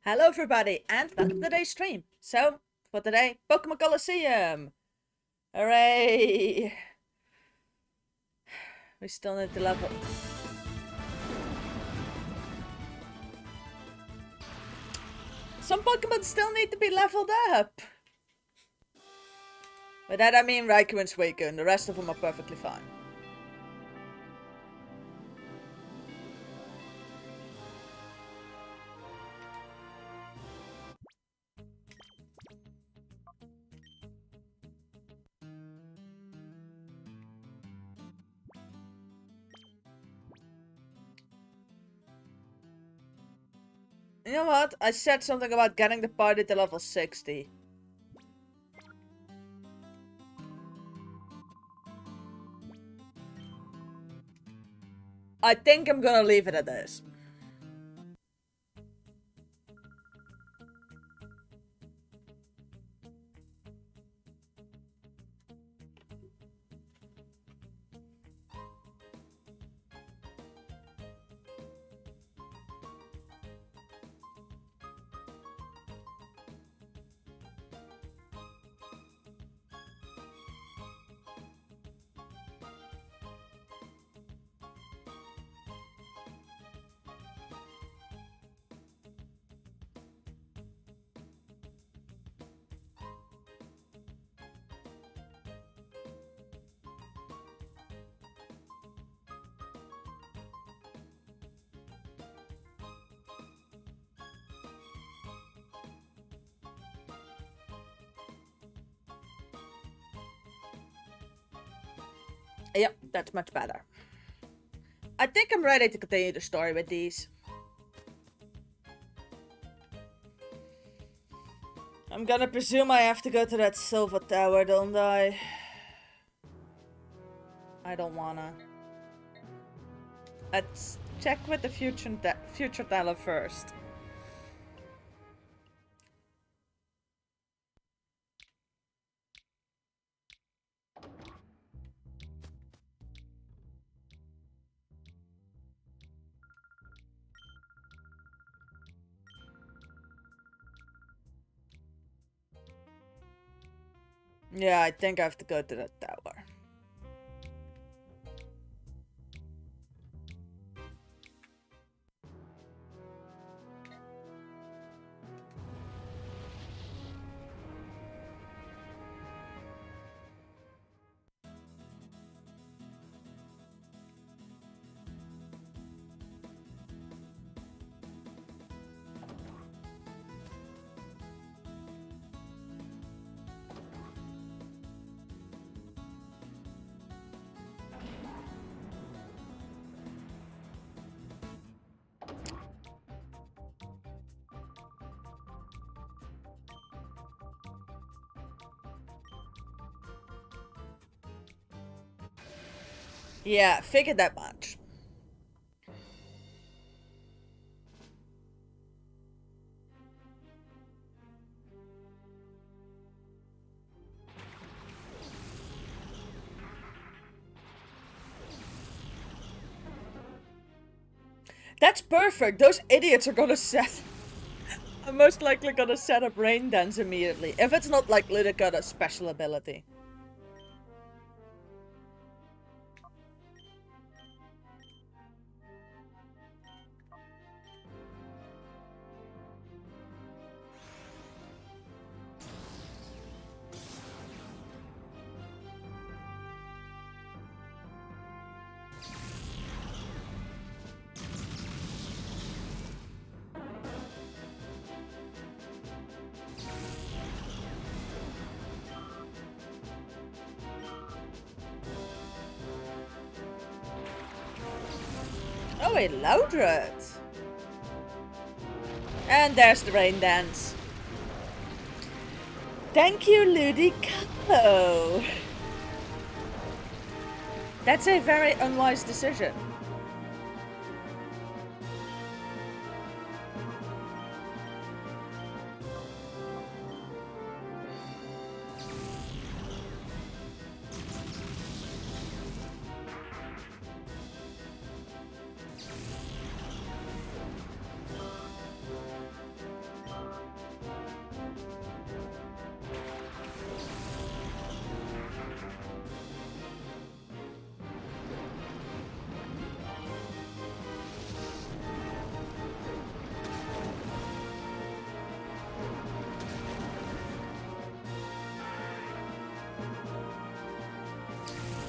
Hello everybody and welcome to today's stream. So, for today, Pokémon Colosseum! Hooray! We still need to level... Some Pokemon still need to be leveled up! By that I mean Raikou and Suicune, the rest of them are perfectly fine. You know what? I said something about getting the party to level 60. I think I'm gonna leave it at this. Yep, that's much better. I think I'm ready to continue the story with these. I'm gonna presume I have to go to that silver tower, don't I? I don't wanna. Let's check with the future teller first. Yeah, I think I have to go to that tower. Yeah, figured that much. That's perfect. Those idiots are gonna set... are most likely gonna set up Rain Dance immediately. If it's not like got a special ability. Oh, a Loudred! And there's the Rain Dance. Thank you, Ludicolo! That's a very unwise decision.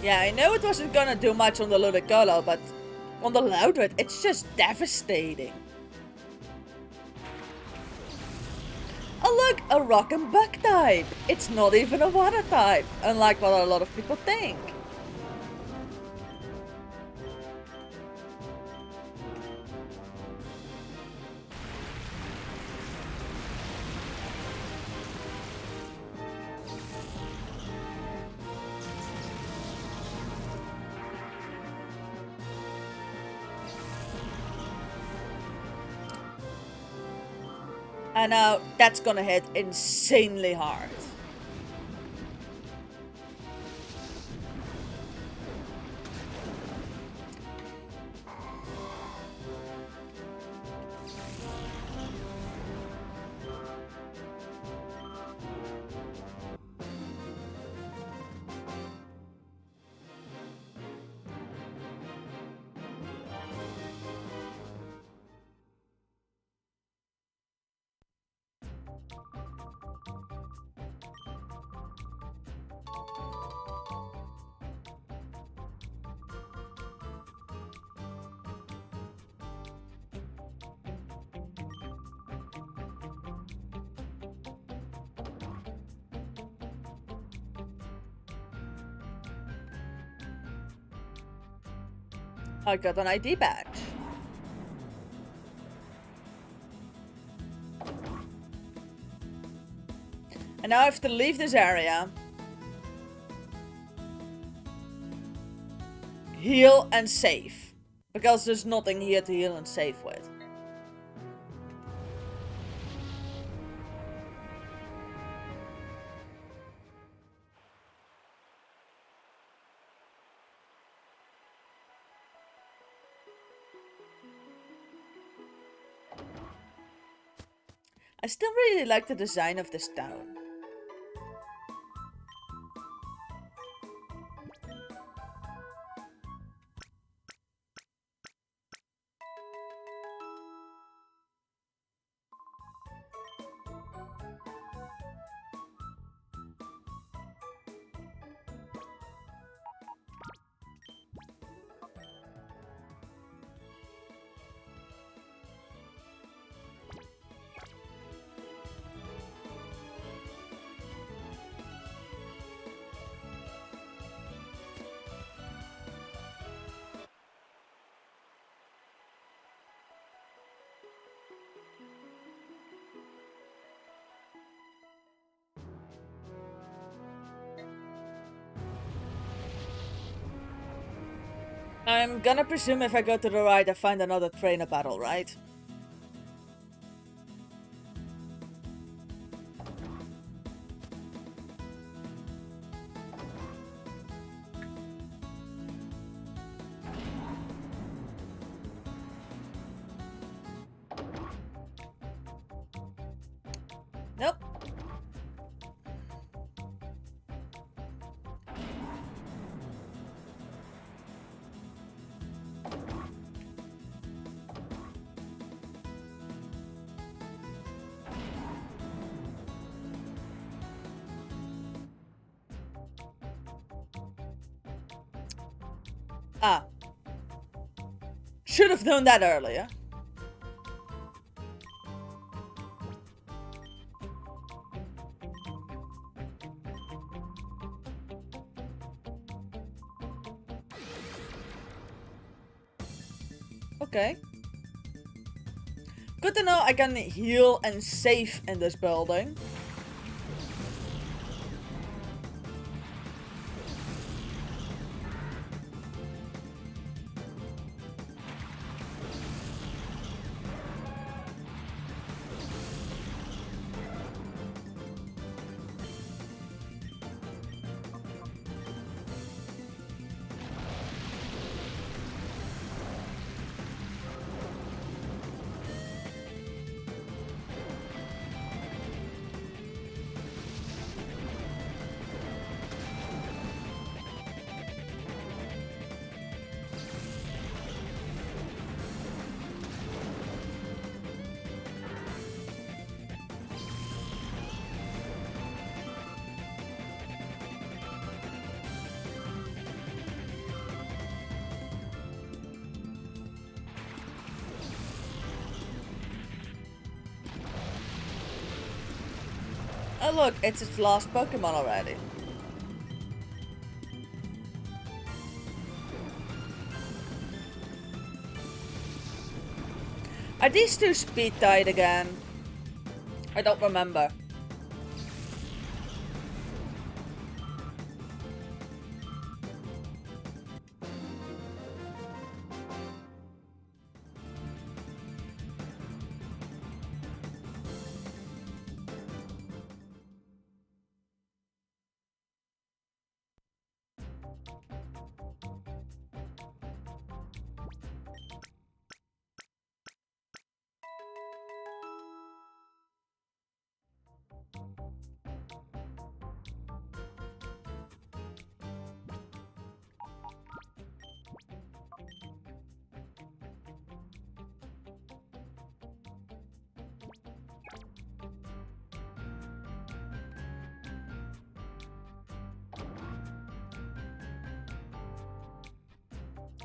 Yeah, I know it wasn't gonna do much on the Ludicolo, but on the Loudred, it's just devastating. Oh look, a rock and bug type! It's not even a water type, unlike what a lot of people think. And now that's gonna hit insanely hard. I got an ID badge. And now I have to leave this area. Heal and save. Because there's nothing here to heal and save with. I still really like the design of this town. I'm gonna presume if I go to the right, I find another trainer battle, right? Nope. Ah. Should have known that earlier. Okay. Good to know I can heal and save in this building. Oh look, it's its last Pokemon already. Are these two speed tied again? I don't remember.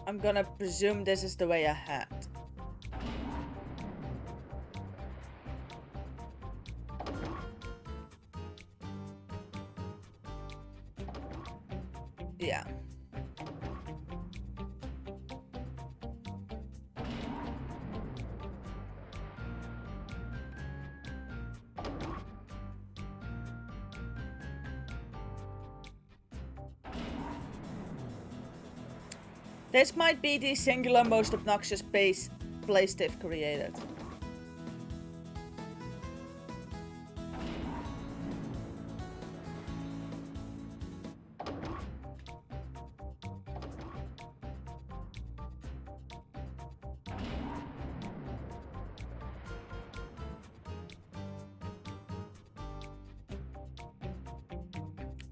I'm gonna presume this is the way ahead. Yeah. This might be the singular most obnoxious place they've created.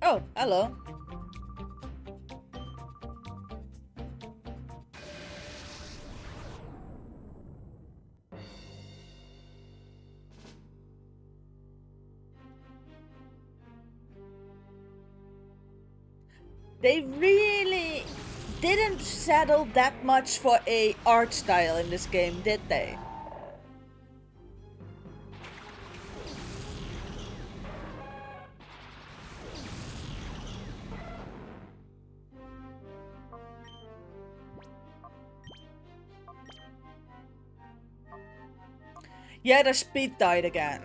Oh, hello. They really didn't settle that much for a art style in this game, did they? Yeah, the speed died again.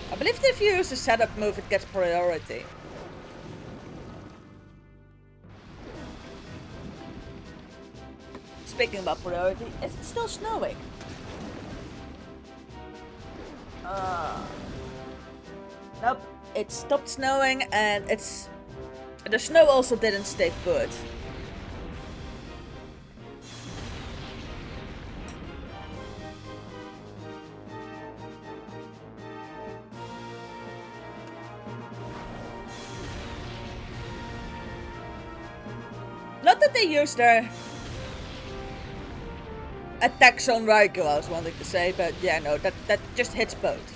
I believe if you use the setup move, it gets priority. Speaking about priority, is it still snowing? Nope, it stopped snowing and the snow also didn't stay put. Not that they used their attacks on Raikou, I was wanting to say, but yeah, no, that just hits both.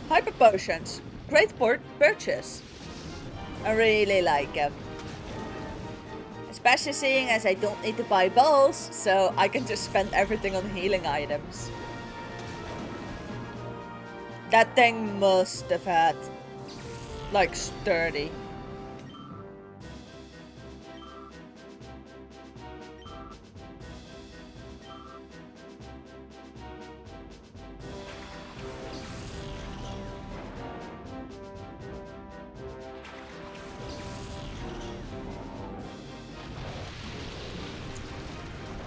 Hyper potions, great purchase. I really like them. Especially seeing as I don't need to buy balls, so I can just spend everything on healing items. That thing must have had, like, sturdy.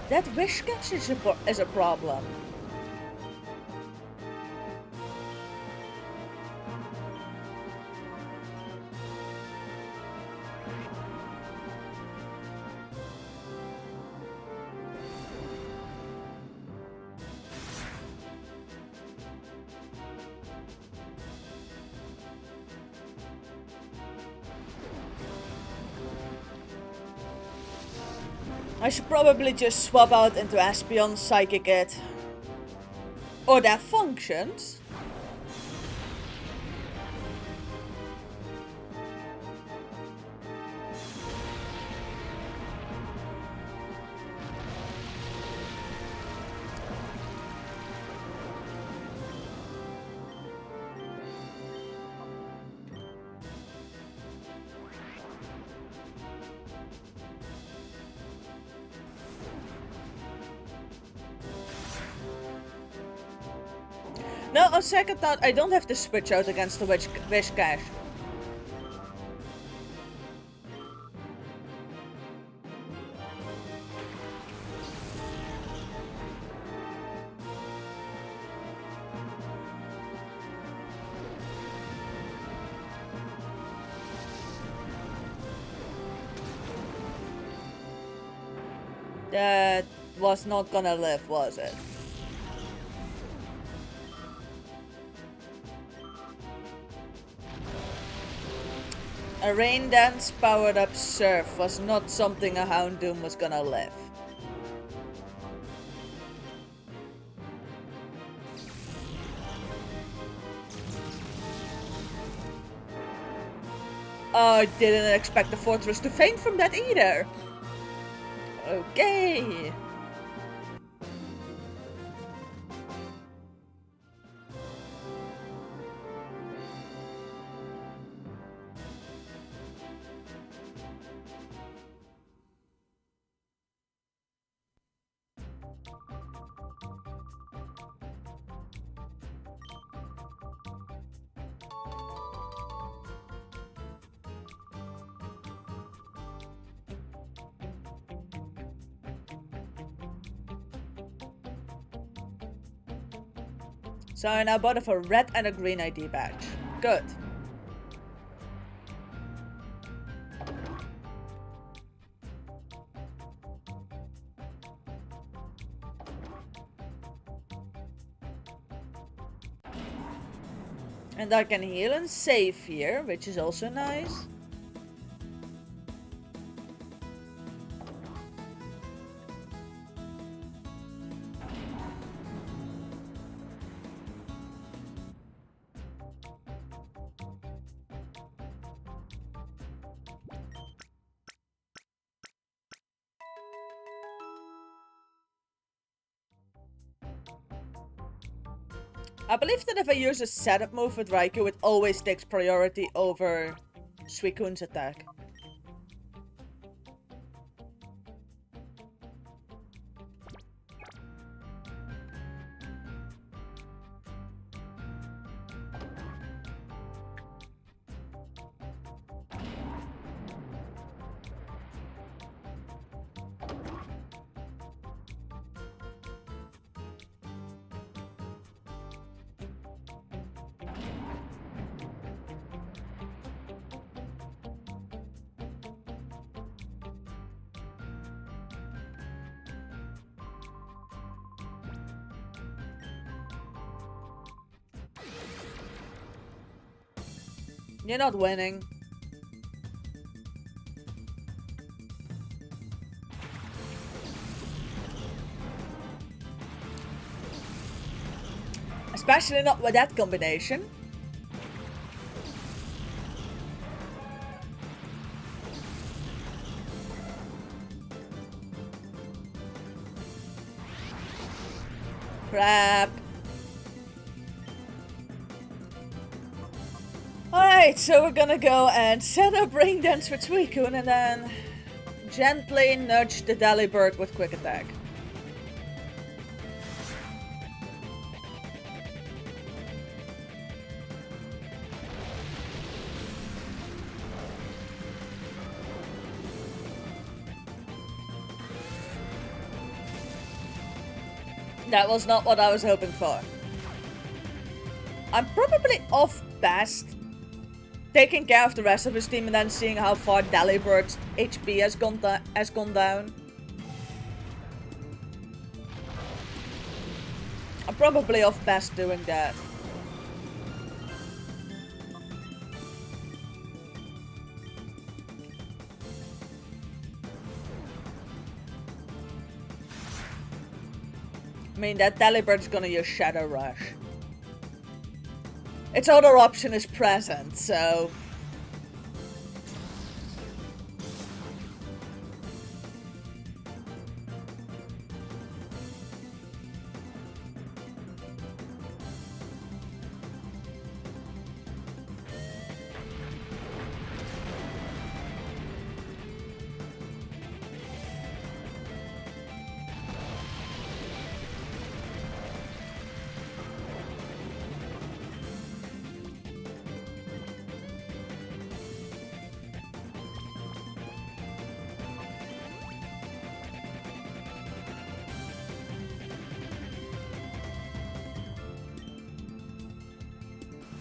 That wish catch is a problem. I should probably just swap out into Espeon, Psychic it. Or that functions. No, on second thought, I don't have to switch out against the Wish Cash. That was not gonna live, was it? A Rain Dance powered up Surf was not something a Houndoom was gonna live. I didn't expect the Fortress to faint from that either. Okay. So I now bought a red and a green ID badge. Good. And I can heal and save here, which is also nice. I believe that if I use a setup move with Raikou, it always takes priority over Suicune's attack. You're not winning. Especially not with that combination. Crap. Alright, so we're gonna go and set up Rain Dance with Suicune and then gently nudge the Delibird with Quick Attack. That was not what I was hoping for. I'm probably off best taking care of the rest of his team and then seeing how far Delibird's HP has gone down. I'm probably off best doing that. mean, that Delibert's gonna use Shadow Rush. Its other option is present, so...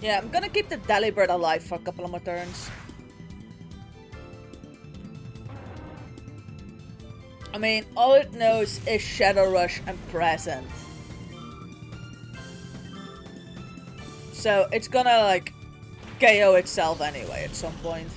Yeah, I'm gonna keep the Delibird alive for a couple of more turns. I mean, all it knows is Shadow Rush and Present. So it's gonna, like, KO itself anyway at some point.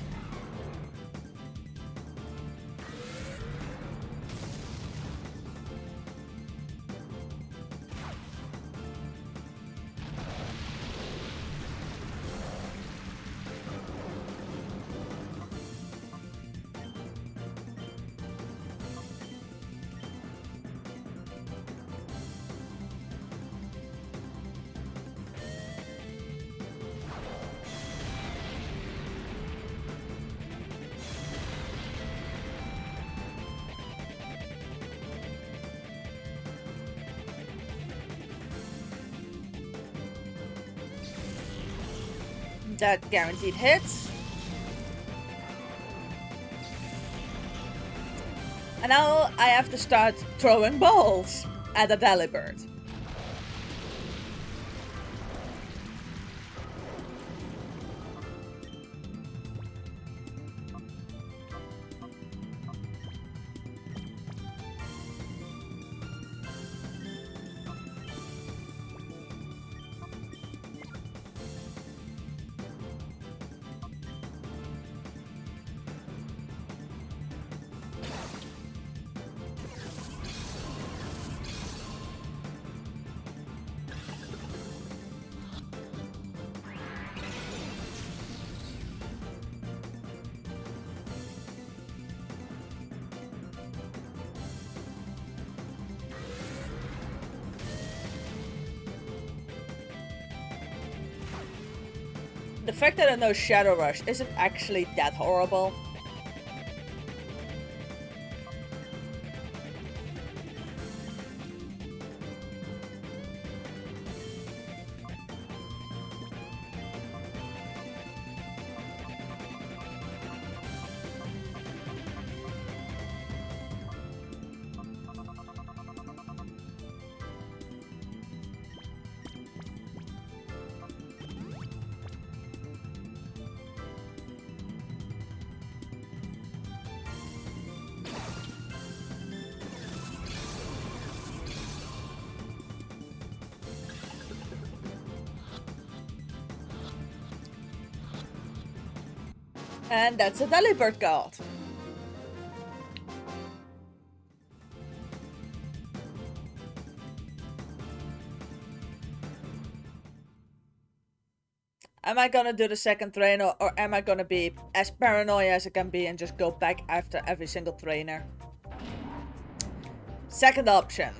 That guaranteed hits. And now I have to start throwing balls at the Delibird. The fact that I know Shadow Rush isn't actually that horrible. And that's a Delibird card. Am I gonna do the second trainer, or am I gonna be as paranoid as I can be and just go back after every single trainer? Second option.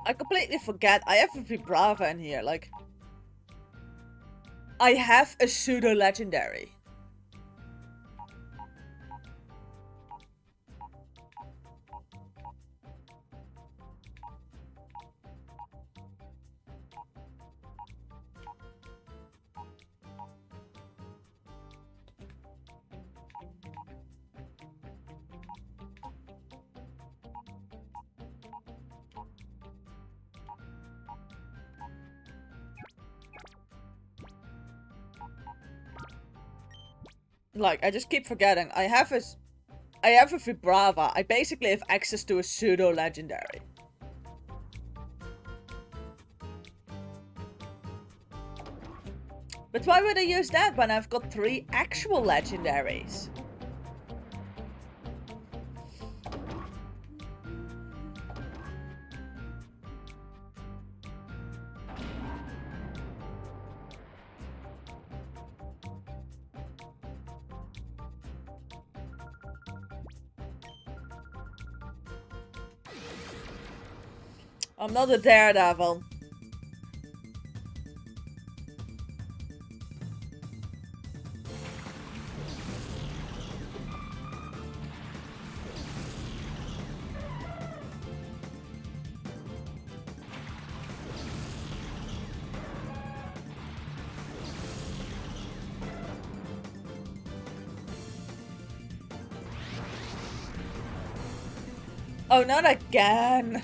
I completely forget. I have a Vibrava in here. Like, I have a pseudo legendary. Like, I just keep forgetting. I have a Vibrava. I basically have access to a pseudo-legendary. But why would I use that when I've got 3 actual legendaries? I'm not a daredevil. Oh, not again.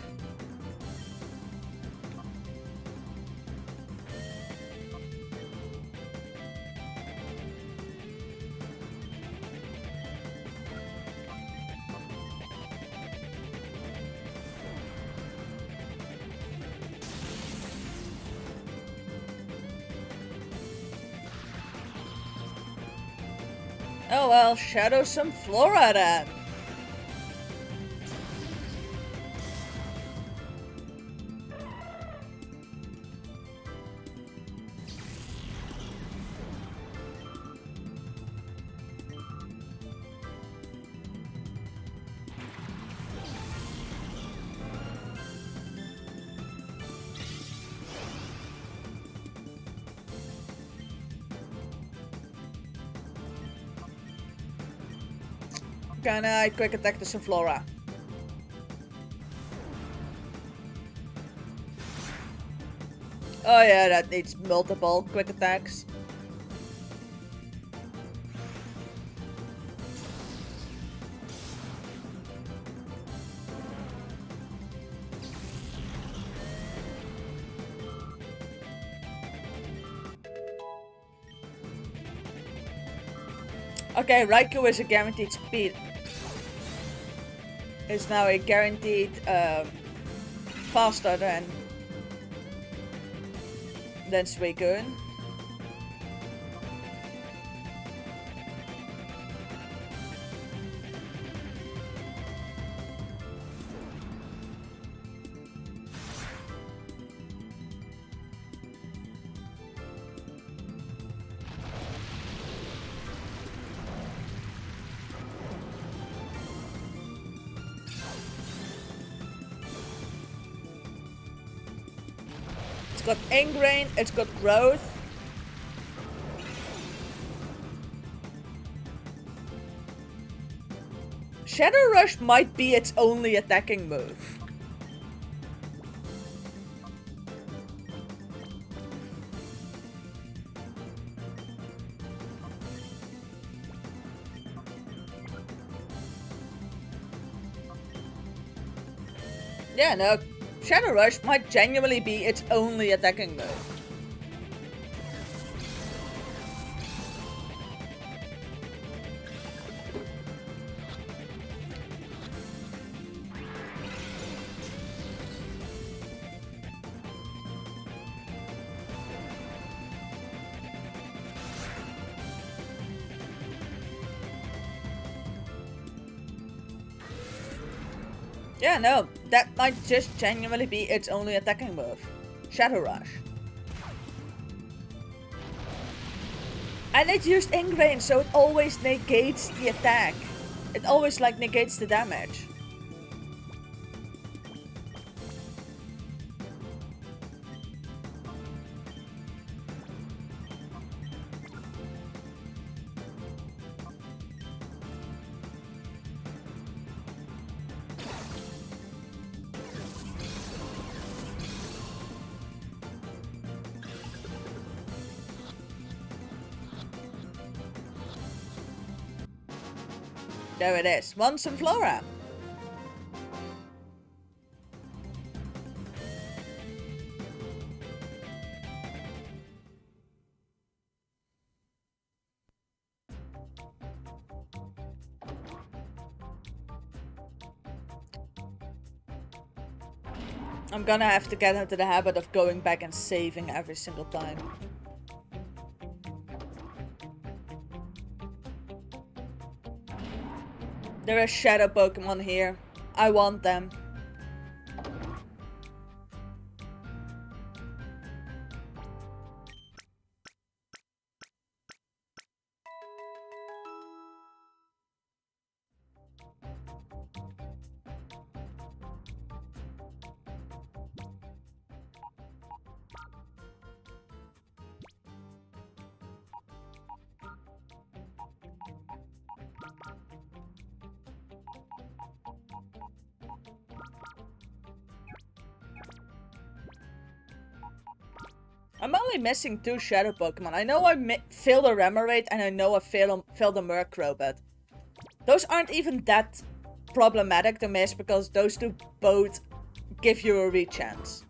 Oh well, shadow some flora then. Can I quick attack the Sunflora? Oh yeah, that needs multiple quick attacks. Okay, Raikou is a guaranteed speed. It's now a guaranteed faster than Suicune. It's got Ingrain, it's got Growth. Shadow Rush might be its only attacking move. Yeah, no. Shadow Rush might genuinely be its only attacking move. Yeah, no, that might just genuinely be its only attacking move. Shadow Rush. And it used Ingrain, so it always negates the attack. It always, like, negates the damage. There it is. One Sunflora. I'm gonna have to get into the habit of going back and saving every single time. There are shadow Pokemon here. I want them. I'm only missing 2 shadow Pokemon. I know I failed a Remoraid and I know I failed a Murkrow, but those aren't even that problematic to miss because those 2 both give you a rechance.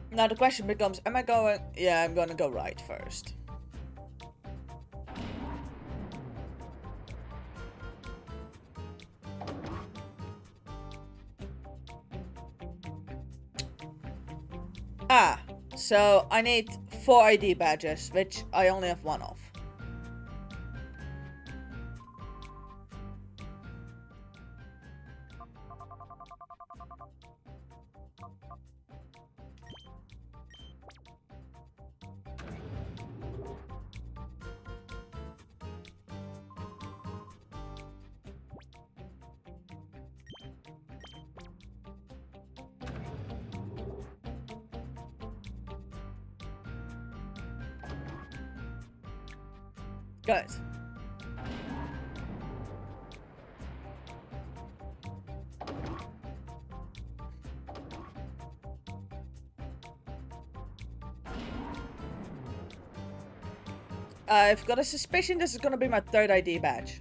Now the question becomes, am I going... Yeah, I'm gonna go right first. Ah, so I need 4 ID badges, which I only have 1 of. Good. I've got a suspicion this is gonna be my 3rd ID badge.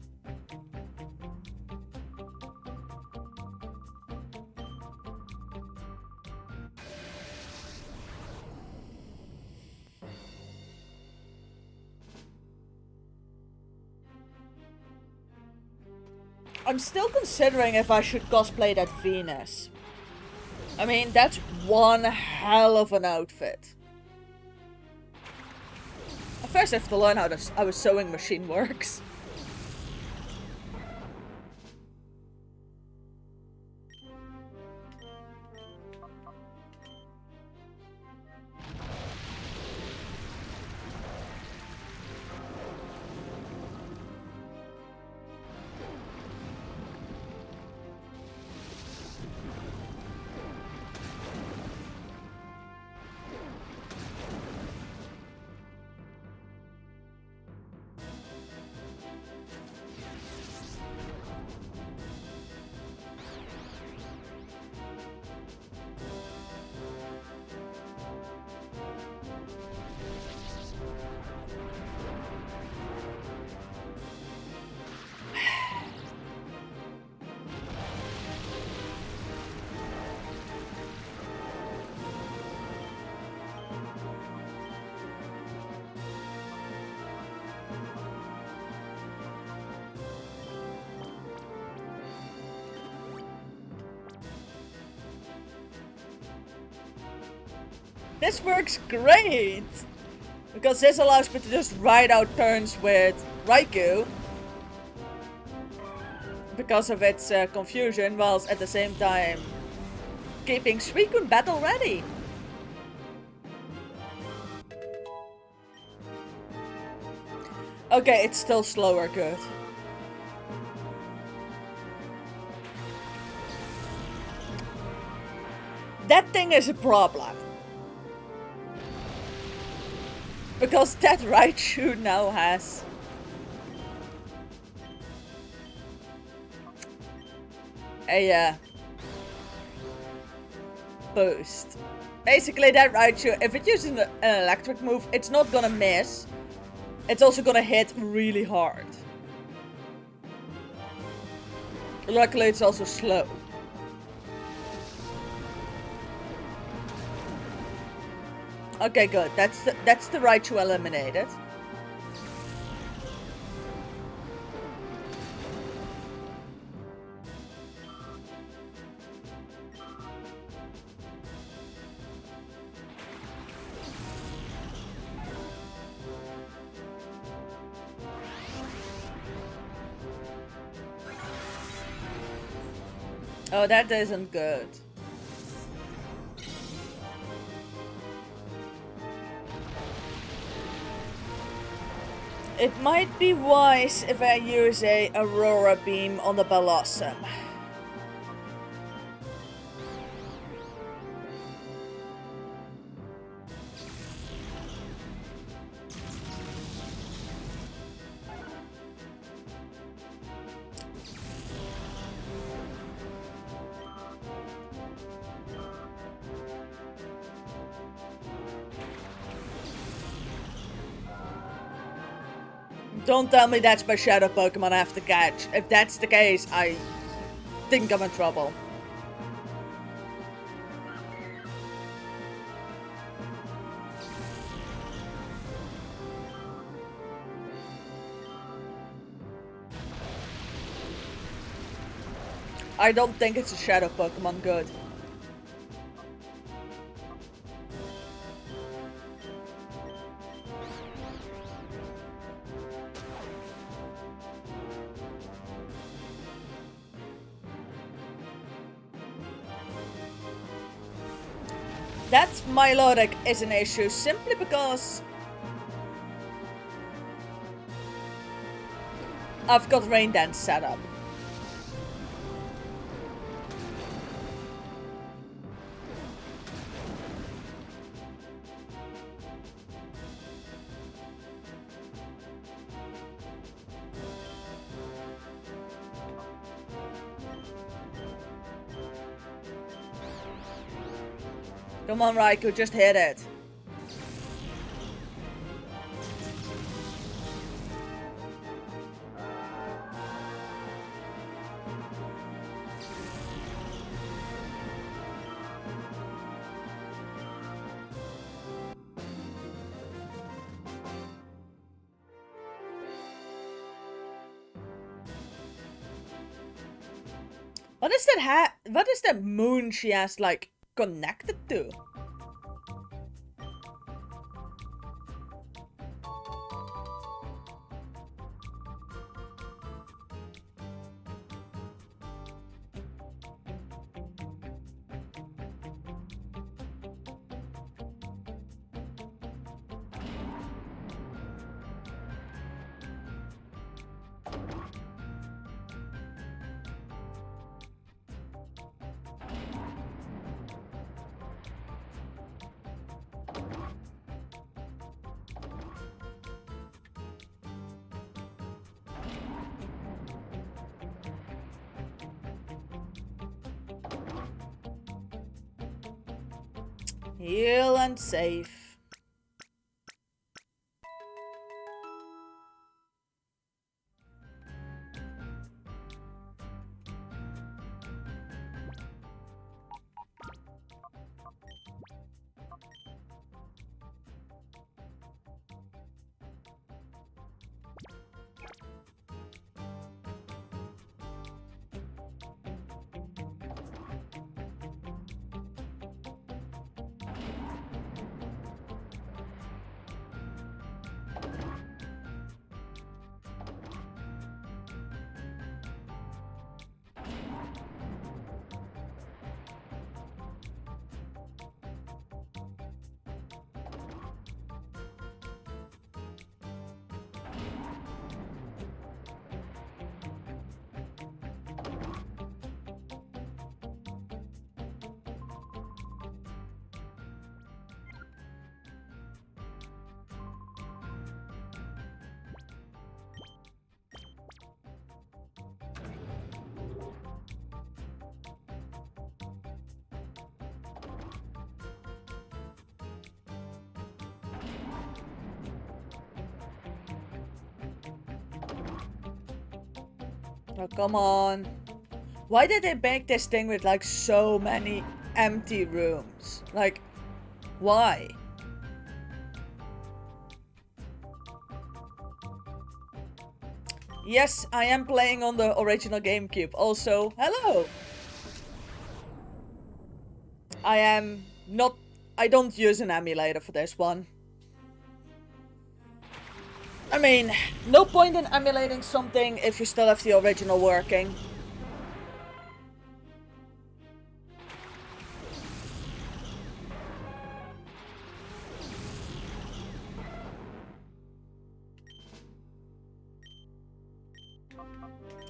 I'm still considering if I should cosplay that Venus. I mean, that's one hell of an outfit. First I have to learn how a sewing machine works. This works great! Because this allows me to just ride out turns with Raikou. Because of its confusion, whilst at the same time keeping Suicune battle ready. Okay, it's still slower, good. That thing is a problem. Because that Raichu now has a boost. Basically that Raichu, if it uses an electric move, it's not gonna miss. It's also gonna hit really hard. Luckily it's also slow. Okay, good. That's the right to eliminate it. Oh, that isn't good. It might be wise if I use a Aurora Beam on the Colosseum. Don't tell me that's my shadow Pokemon I have to catch. If that's the case, I think I'm in trouble. I don't think it's a shadow Pokemon, good. That Milotic is an issue simply because I've got Rain Dance set up. Come on, Raikou, just hit it. What is that what is that moon she has, like, connected to? Heal and save. Oh, come on. Why did they make this thing with, like, so many empty rooms? Like, why? Yes, I am playing on the original GameCube. Also, hello! I am not... I don't use an emulator for this one. I mean, no point in emulating something if you still have the original working.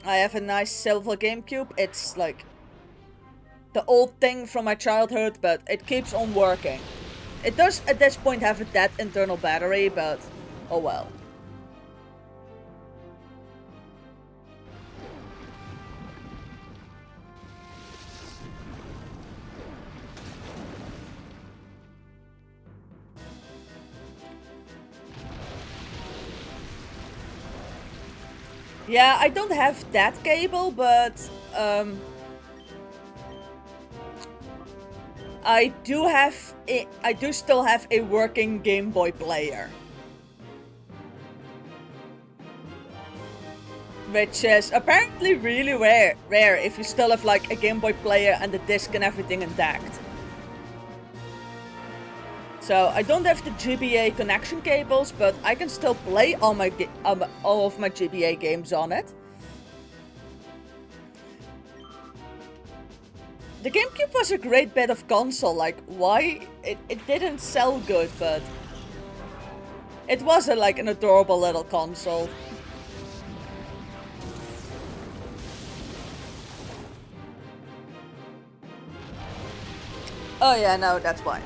I have a nice silver GameCube. It's like the old thing from my childhood, but it keeps on working. It does at this point have a dead internal battery, but oh well. Yeah, I don't have that cable, but I do still have a working Game Boy player. Which is apparently really rare if you still have like a Game Boy player and the disc and everything intact. So I don't have the GBA connection cables, but I can still play all of my GBA games on it. The GameCube was a great bit of console. Like, why it didn't sell good, but it was like an adorable little console. Oh yeah, no, that's why.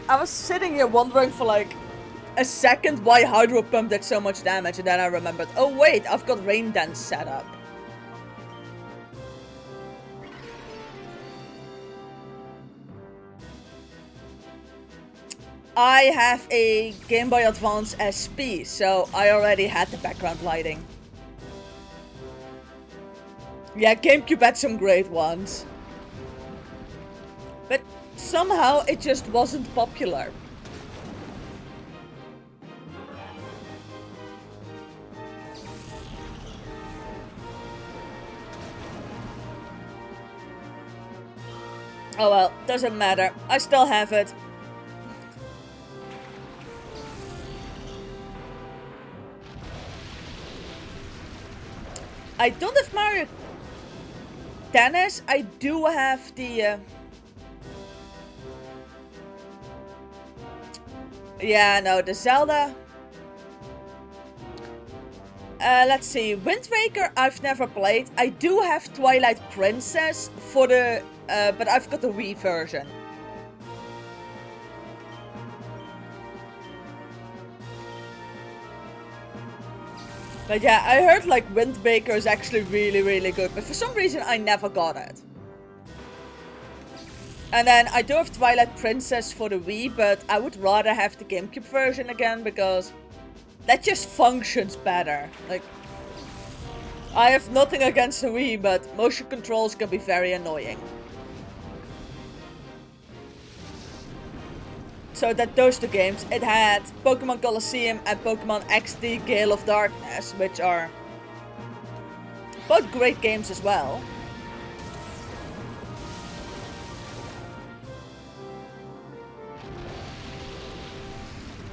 I was sitting here wondering for like a second why Hydro Pump did so much damage, and then I remembered, oh wait, I've got Rain Dance set up. I have a Game Boy Advance SP, so I already had the background lighting. Yeah, GameCube had some great ones. But somehow it just wasn't popular. Oh well, doesn't matter. I still have it. I don't have Mario Tennis. I do have the... Yeah, no, the Zelda. Let's see. Wind Waker I've never played. I do have Twilight Princess for the... but I've got the Wii version. But yeah, I heard like Wind Waker is actually really good, but for some reason I never got it. And then I do have Twilight Princess for the Wii, but I would rather have the GameCube version again because that just functions better. Like, I have nothing against the Wii, but motion controls can be very annoying. So that those two games, it had Pokémon Colosseum and Pokémon XD Gale of Darkness, which are both great games as well.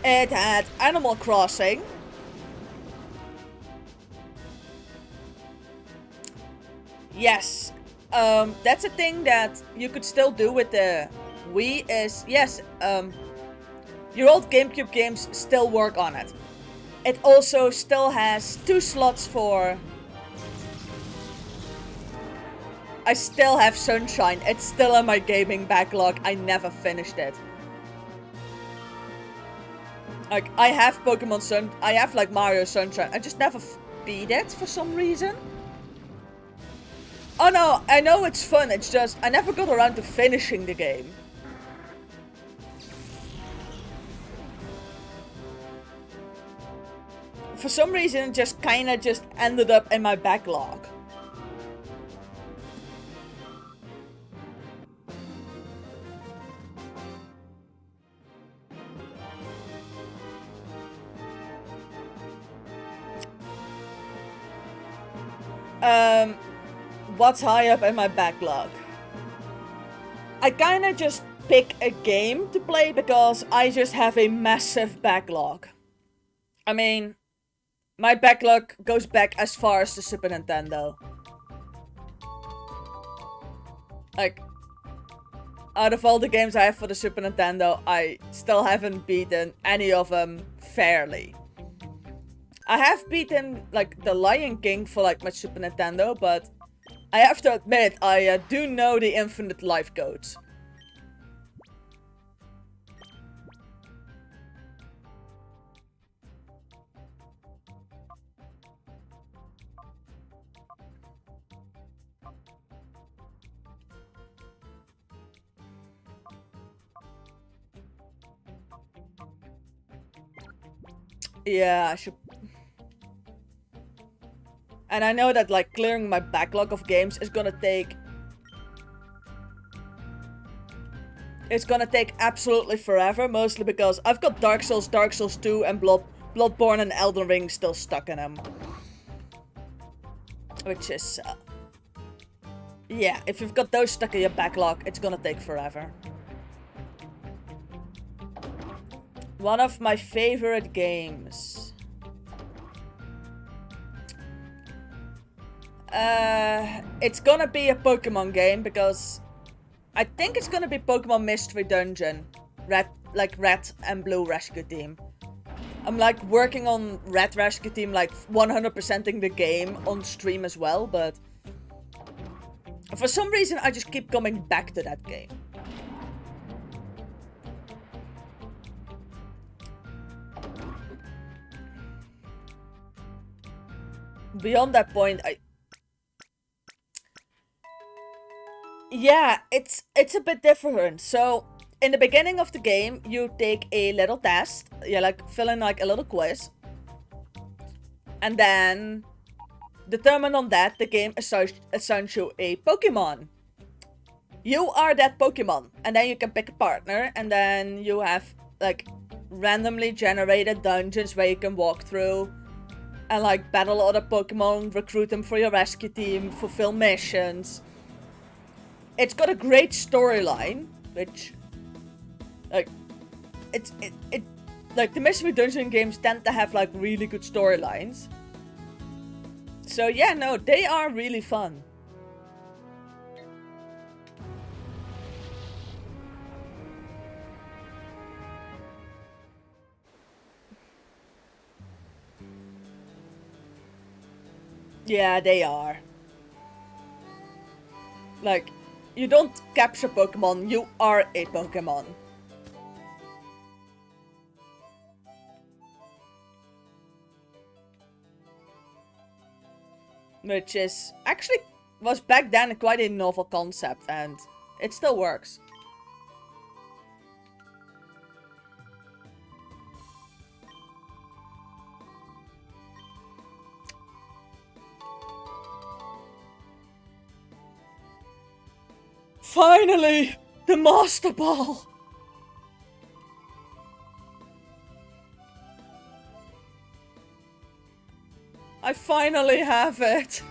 It had Animal Crossing. Yes, that's a thing that you could still do with the Wii is, yes, your old GameCube games still work on it. It also still has 2 slots for... I still have Sunshine. It's still in my gaming backlog. I never finished it. Like, I have Pokemon Sun... I have, like, Mario Sunshine. I just never beat it for some reason. Oh no, I know it's fun. It's just, I never got around to finishing the game. For some reason, it just kinda just ended up in my backlog. What's high up in my backlog? I kinda just pick a game to play because I just have a massive backlog. I mean, my backlog goes back as far as the Super Nintendo. Like, out of all the games I have for the Super Nintendo, I still haven't beaten any of them fairly. I have beaten, like, the Lion King for, like, my Super Nintendo, but I have to admit, I do know the infinite life codes. Yeah, I should... And I know that, like, clearing my backlog of games is gonna take... It's gonna take absolutely forever, mostly because I've got Dark Souls 2, and Bloodborne and Elden Ring still stuck in them. Which is... yeah, if you've got those stuck in your backlog, it's gonna take forever. One of my favorite games. It's gonna be a Pokemon game because I think it's gonna be Pokemon Mystery Dungeon. Red and Blue Rescue Team. I'm like working on Red Rescue Team, like 100%ing the game on stream as well, but for some reason I just keep coming back to that game. Beyond that point, yeah, it's a bit different. So, in the beginning of the game, you take a little test. You like fill in like a little quiz. And then, determined on that, the game assigns you a Pokemon. You are that Pokemon. And then you can pick a partner. And then you have like randomly generated dungeons where you can walk through. And like battle other Pokemon, recruit them for your rescue team, fulfill missions. It's got a great storyline, which, like, like the Mystery Dungeon games tend to have like really good storylines. So yeah, no, they are really fun. Yeah, they are. Like, you don't capture Pokemon, you are a Pokemon. Which is, actually, was back then quite a novel concept, and it still works. Finally! The Master Ball! I finally have it!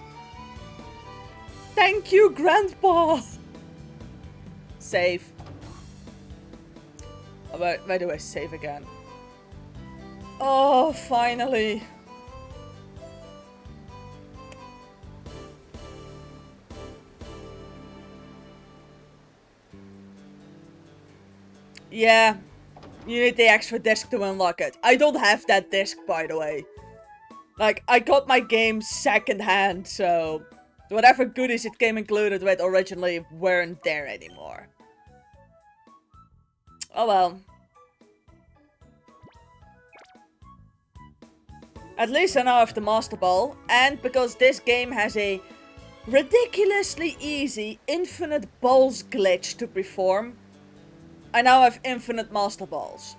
Thank you, Grandpa! Save. Oh, where do I save again? Oh, finally! Yeah, you need the extra disc to unlock it. I don't have that disc, by the way. Like, I got my game second-hand, so whatever goodies it came included with originally weren't there anymore. Oh well. At least I now have the Master Ball, and because this game has a ridiculously easy infinite balls glitch to perform, I now have infinite Master Balls.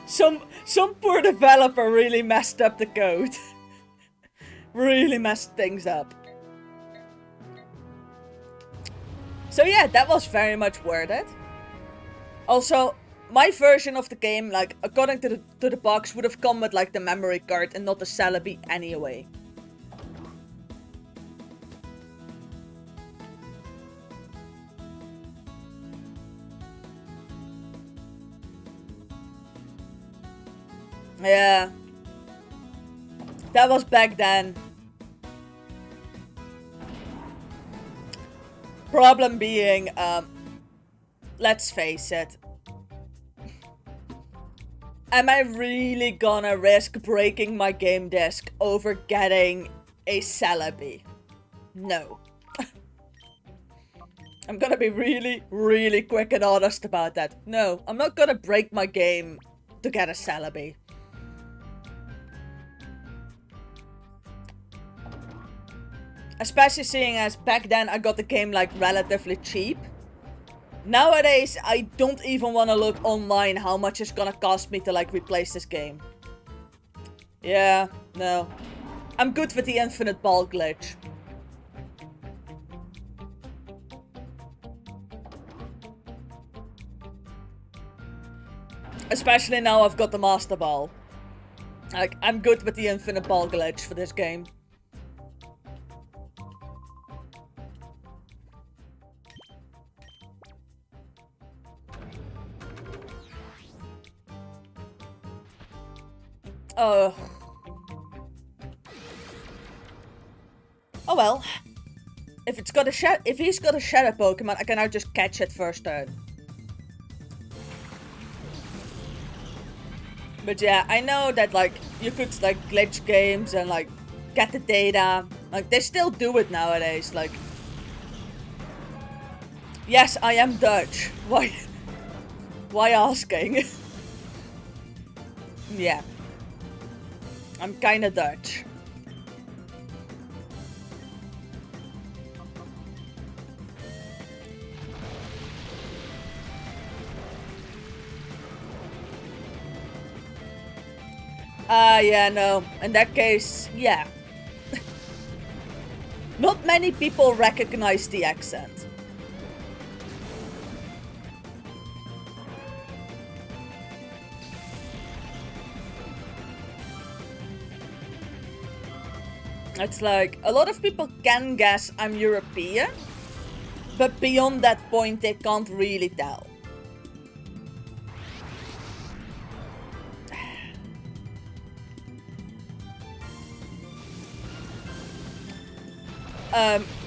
Some poor developer really messed up the code. Really messed things up. So yeah, that was very much worth it. Also, my version of the game, like, according to the box, would have come with, like, the memory card and not the Celebi anyway. Yeah. That was back then. Problem being, let's face it. Am I really gonna risk breaking my game disc over getting a Celebi? No. I'm gonna be really, really quick and honest about that. No, I'm not gonna break my game to get a Celebi. Especially seeing as back then I got the game like relatively cheap. Nowadays, I don't even want to look online how much it's gonna cost me to like replace this game. Yeah, no. I'm good with the infinite ball glitch. Especially now I've got the Master Ball. Like, I'm good with the infinite ball glitch for this game. Oh. Oh well. If he's got a shadow Pokemon, I can now just catch it first turn. But yeah, I know that like you could like glitch games and like get the data. Like they still do it nowadays. Like, yes, I am Dutch. Why asking? Yeah. I'm kinda Dutch. Yeah, no. In that case, yeah. Not many people recognize the accent. It's like, a lot of people can guess I'm European, but beyond that point they can't really tell.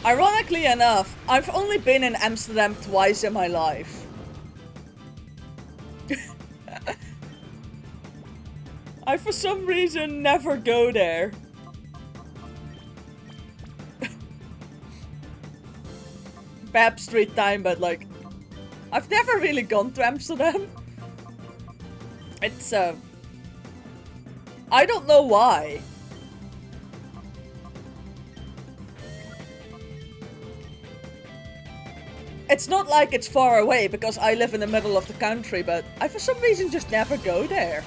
Ironically enough, I've only been in Amsterdam twice in my life. I for some reason never go there. Perhaps street time, but like, I've never really gone to Amsterdam. It's, I don't know why. It's not like it's far away because I live in the middle of the country, but I for some reason just never go there.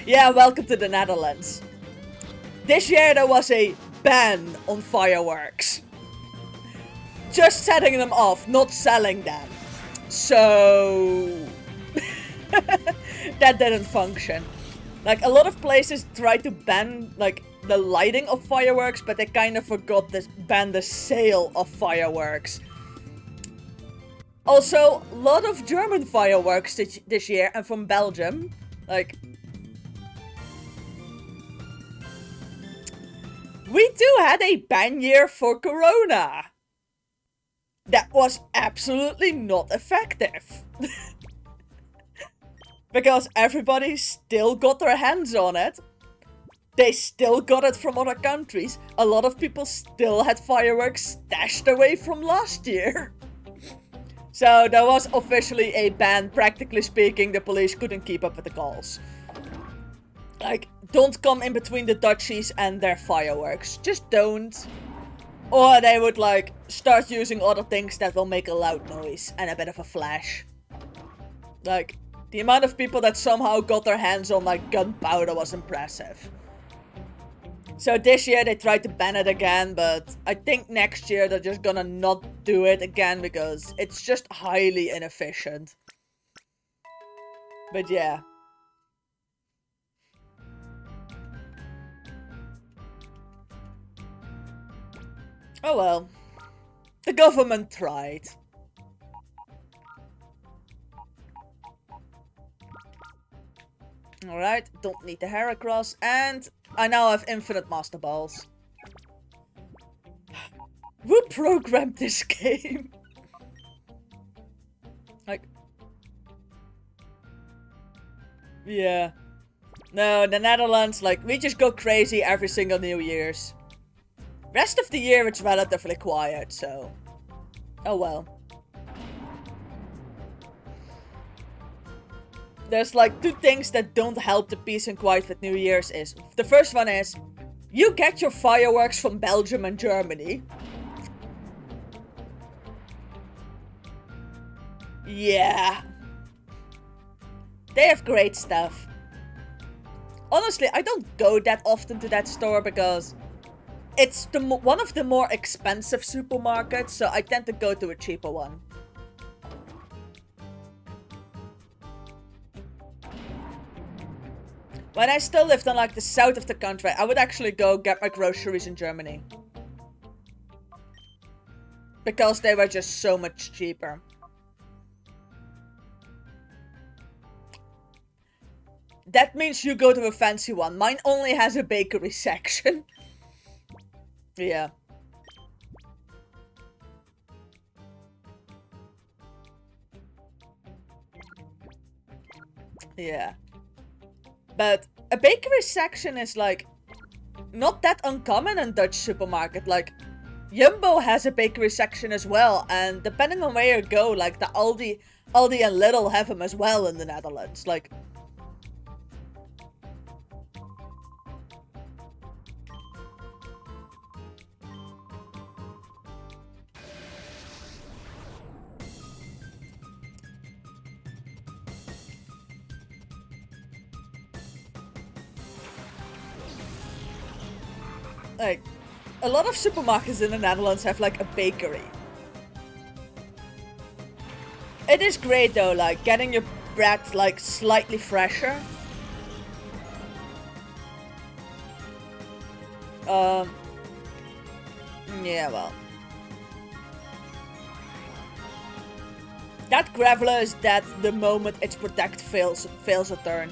Yeah, welcome to the Netherlands. This year there was a ban on fireworks. Just setting them off, not selling them. So that didn't function. Like, a lot of places tried to ban like the lighting of fireworks, but they kind of forgot to ban the sale of fireworks. Also, a lot of German fireworks this year, and from Belgium. Like, we too had a ban year for Corona. That was absolutely not effective. Because everybody still got their hands on it. They still got it from other countries. A lot of people still had fireworks stashed away from last year. So there was officially a ban. Practically speaking, the police couldn't keep up with the calls. Like, don't come in between the Dutchies and their fireworks. Just don't. Or they would like start using other things that will make a loud noise and a bit of a flash. Like, the amount of people that somehow got their hands on like gunpowder was impressive. So this year they tried to ban it again, but I think next year they're just gonna not do it again because it's just highly inefficient. But yeah. Oh well. The government tried. Alright, don't need the Heracross, and I now have infinite Master Balls. Who programmed this game? Like... Yeah. No, the Netherlands, like, we just go crazy every single New Year's. Rest of the year it's relatively quiet, so... Oh well. There's like two things that don't help the peace and quiet with New Year's is... The first one is, you get your fireworks from Belgium and Germany. Yeah. They have great stuff. Honestly, I don't go that often to that store because it's one of the more expensive supermarkets, so I tend to go to a cheaper one. When I still lived in like the south of the country, I would actually go get my groceries in Germany. Because they were just so much cheaper. That means you go to a fancy one. Mine only has a bakery section. Yeah. Yeah. But a bakery section is like not that uncommon in Dutch supermarket. Like Jumbo has a bakery section as well, and depending on where you go, like the Aldi and Lidl have them as well in the Netherlands. Like a lot of supermarkets in the Netherlands have like a bakery. It is great though, like getting your bread like slightly fresher. Yeah, well. That Graveler is dead the moment its Protect fails a turn.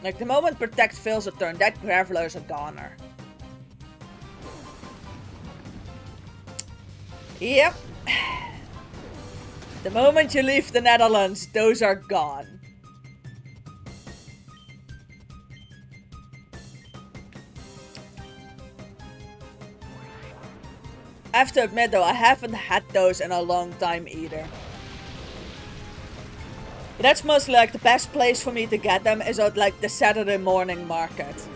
Like, the moment Protect fails a turn, that Graveler is a goner. Yep. The moment you leave the Netherlands, those are gone. I have to admit though, I haven't had those in a long time either. But that's mostly like the best place for me to get them is at like the Saturday morning market.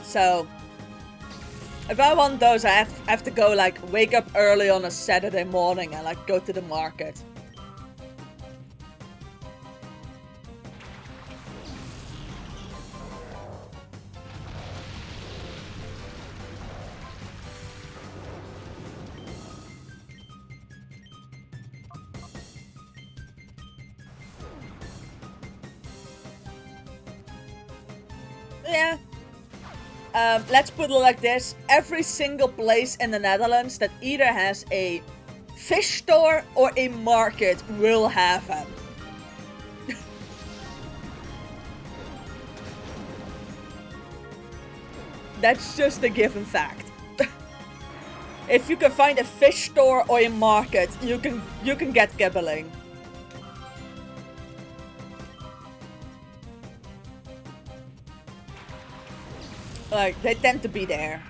So, if I want those, I have to go like wake up early on a Saturday morning and like go to the market. Yeah. Let's put it like this. Every single place in the Netherlands that either has a fish store or a market will have them. That's just a given fact. If you can find a fish store or a market, you can get gibbling. Like, they tend to be there.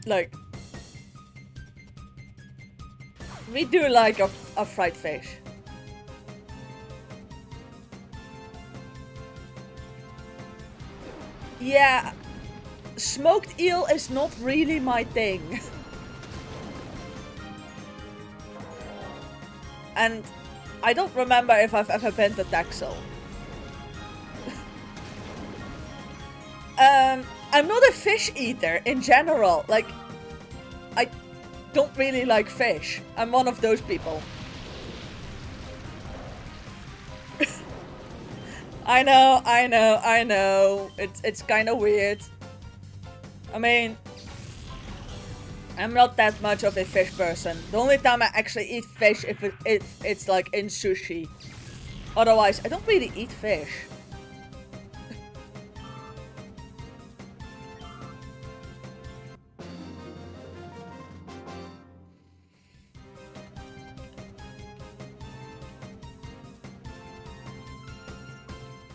Like, we do like a fried fish. Yeah, smoked eel is not really my thing. And I don't remember if I've ever been to Texel. I'm not a fish eater in general. Like, I don't really like fish. I'm one of those people. I know. It's kind of weird. I mean, I'm not that much of a fish person. The only time I actually eat fish if it's like in sushi. Otherwise, I don't really eat fish.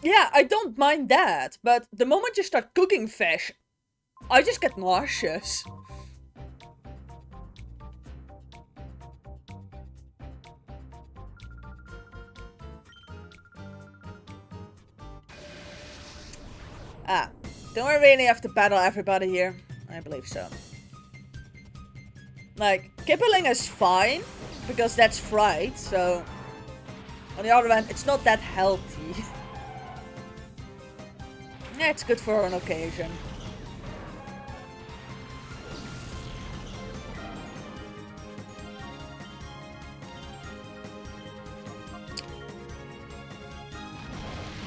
Yeah, I don't mind that, but the moment you start cooking fish, I just get nauseous. Ah, don't we really have to battle everybody here? I believe so. Like, kibbeling is fine, because that's fried, so... On the other hand, it's not that healthy. Yeah, it's good for an occasion.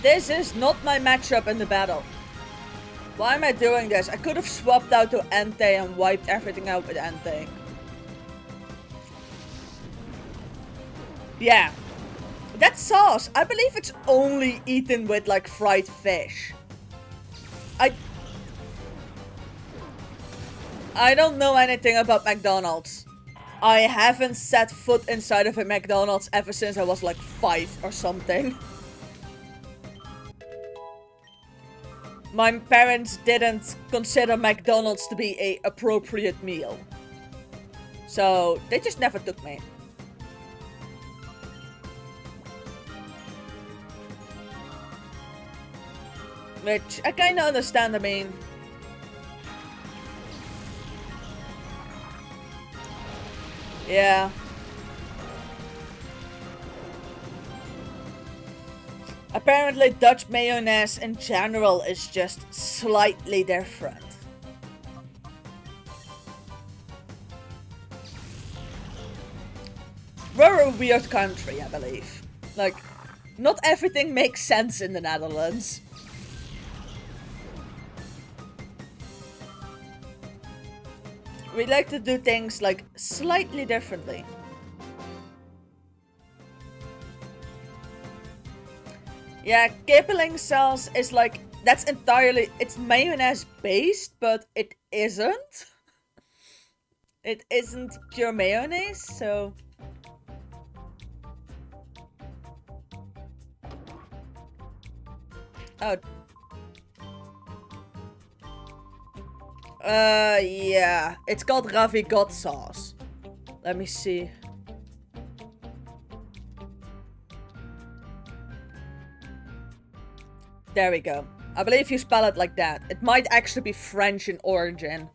This is not my matchup in the battle. Why am I doing this? I could have swapped out to Entei and wiped everything out with Entei. Yeah. That sauce, I believe it's only eaten with like fried fish. I don't know anything about McDonald's. I haven't set foot inside of a McDonald's ever since I was like 5 or something. My parents didn't consider McDonald's to be an appropriate meal. So they just never took me. Which I kinda understand, I mean... Yeah. Apparently Dutch mayonnaise in general is just slightly different. We're a weird country, I believe. Like, not everything makes sense in the Netherlands. We like to do things, like, slightly differently. Yeah, kibbeling sauce is like, that's entirely, it's mayonnaise based, but it isn't. It isn't pure mayonnaise, so... Oh. Yeah. It's called ravigot sauce. Let me see. There we go. I believe you spell it like that. It might actually be French in origin.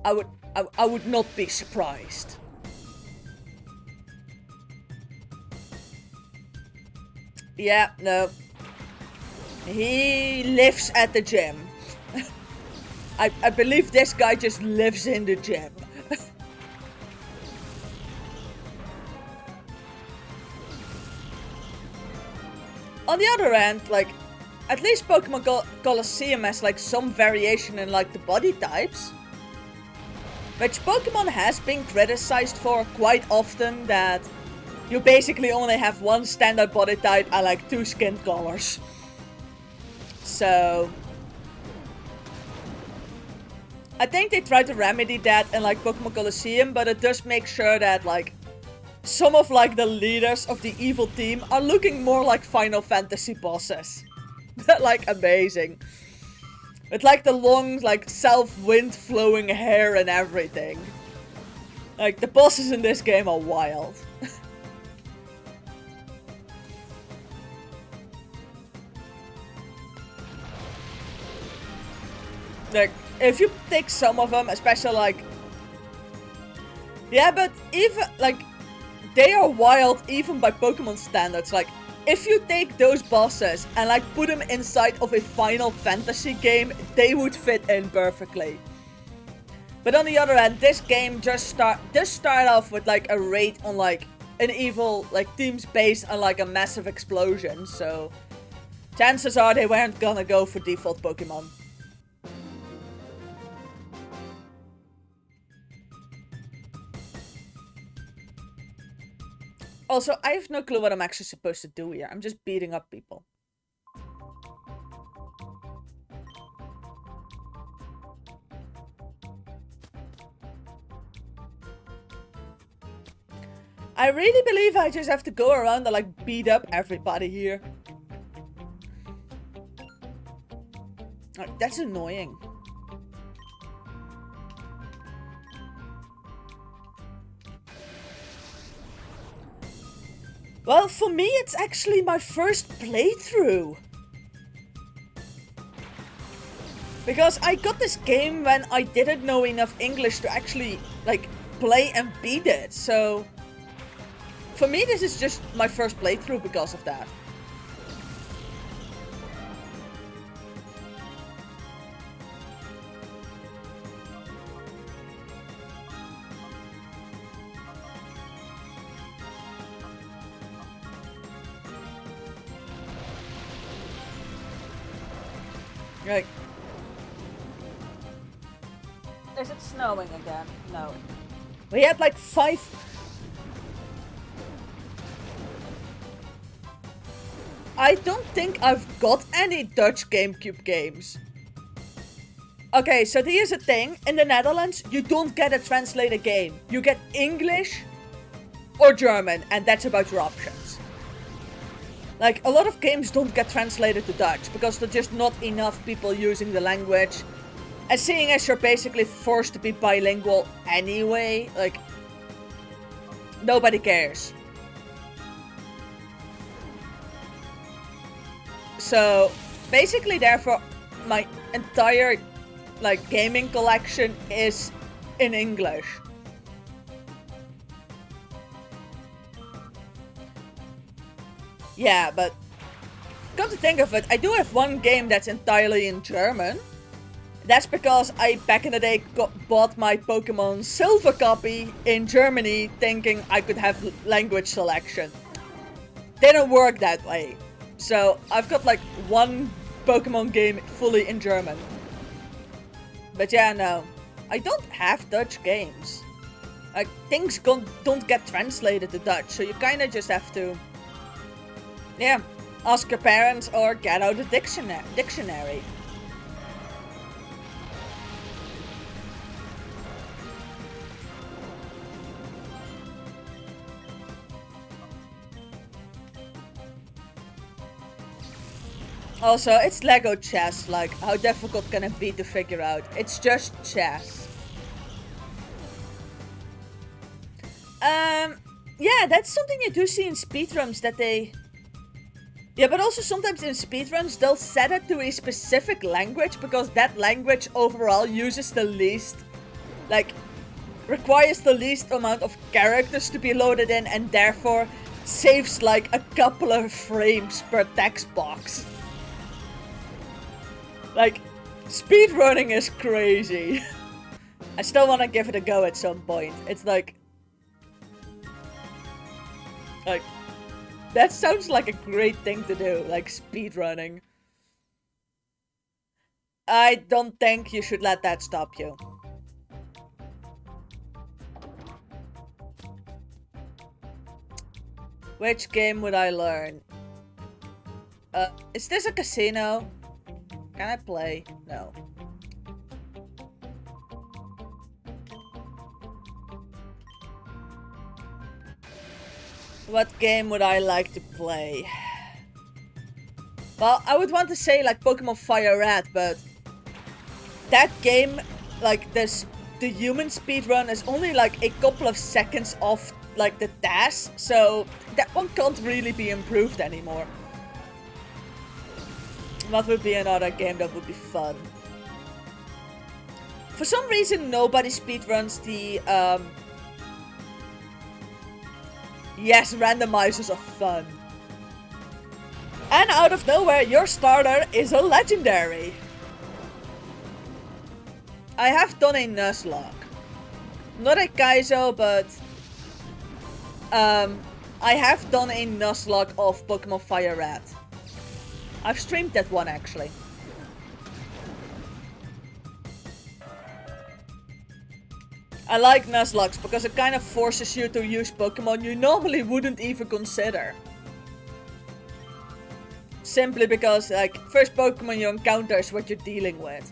I would not be surprised. Yeah, no. He lives at the gym. I believe this guy just lives in the gym. On the other hand, like, at least Pokémon Colosseum has like some variation in like the body types. Which Pokemon has been criticized for quite often, that you basically only have one standard body type and like 2 skin colors. So... I think they try to remedy that in like Pokémon Colosseum, but it does make sure that like some of like the leaders of the evil team are looking more like Final Fantasy bosses. Like amazing. With like the long like wind flowing hair and everything. Like the bosses in this game are wild. Like, if you take some of them, especially like... Yeah, but even, like, they are wild even by Pokemon standards. Like, if you take those bosses and, like, put them inside of a Final Fantasy game, they would fit in perfectly. But on the other hand, this game just start off with, like, a raid on, like, an evil, like, team's base and, like, a massive explosion. So, chances are they weren't gonna go for default Pokemon. Also, I have no clue what I'm actually supposed to do here. I'm just beating up people. I really believe I just have to go around and like beat up everybody here. That's annoying. Well, for me, it's actually my first playthrough. Because I got this game when I didn't know enough English to actually, like, play and beat it. So, for me, this is just my first playthrough because of that. Like, is it snowing again? No. We had like 5... I don't think I've got any Dutch GameCube games. Okay, so here's the thing. In the Netherlands, you don't get a translated game. You get English or German, and that's about your options. Like, a lot of games don't get translated to Dutch because there's just not enough people using the language. And seeing as you're basically forced to be bilingual anyway, like, nobody cares. So, basically, therefore, my entire, like, gaming collection is in English. Yeah, but come to think of it, I do have one game that's entirely in German. That's because I, back in the day, bought my Pokemon Silver copy in Germany thinking I could have language selection. Didn't work that way. So, I've got like one Pokemon game fully in German. But yeah, no. I don't have Dutch games. Like, things don't get translated to Dutch, so you kinda just have to... Yeah, ask your parents or get out a dictionary. Also, it's Lego chess, like, how difficult can it be to figure out? It's just chess. Yeah, that's something you do see in speedruns that they... Yeah, but also sometimes in speedruns, they'll set it to a specific language because that language overall uses the least, like, requires the least amount of characters to be loaded in and therefore saves like a couple of frames per text box. Like, speedrunning is crazy. I still want to give it a go at some point. It's like... That sounds like a great thing to do, like speedrunning. I don't think you should let that stop you. Which game would I learn? Is this a casino? Can I play? No. What game would I like to play? Well, I would want to say like Pokemon Fire Red, but that game, like the human speedrun is only like a couple of seconds off like the dash, so that one can't really be improved anymore. What would be another game that would be fun? For some reason, nobody speedruns the, yes, randomizers are fun. And out of nowhere, your starter is a legendary. I have done a Nuzlocke. Not a Kaizo, but I have done a Nuzlocke of Pokemon Fire Red. I've streamed that one actually. I like Nuzlocks because it kind of forces you to use Pokemon you normally wouldn't even consider. Simply because, like, first Pokemon you encounter is what you're dealing with.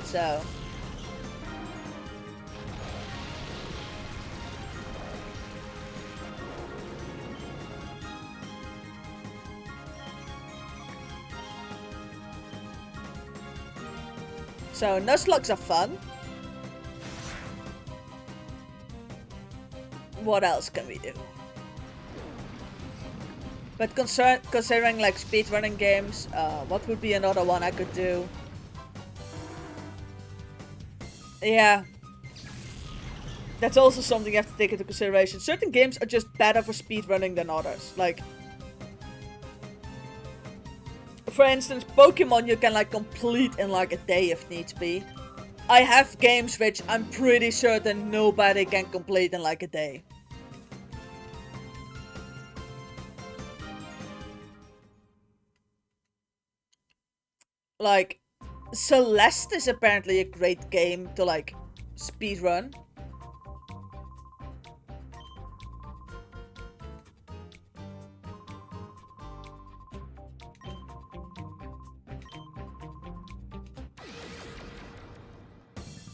So. So, Nuzlocks are fun. What else can we do? But considering like speedrunning games, what would be another one I could do? Yeah. That's also something you have to take into consideration. Certain games are just better for speedrunning than others. Like, for instance, Pokemon you can like complete in like a day if needs be. I have games which I'm pretty certain nobody can complete in like a day. Like, Celeste is apparently a great game to like speedrun.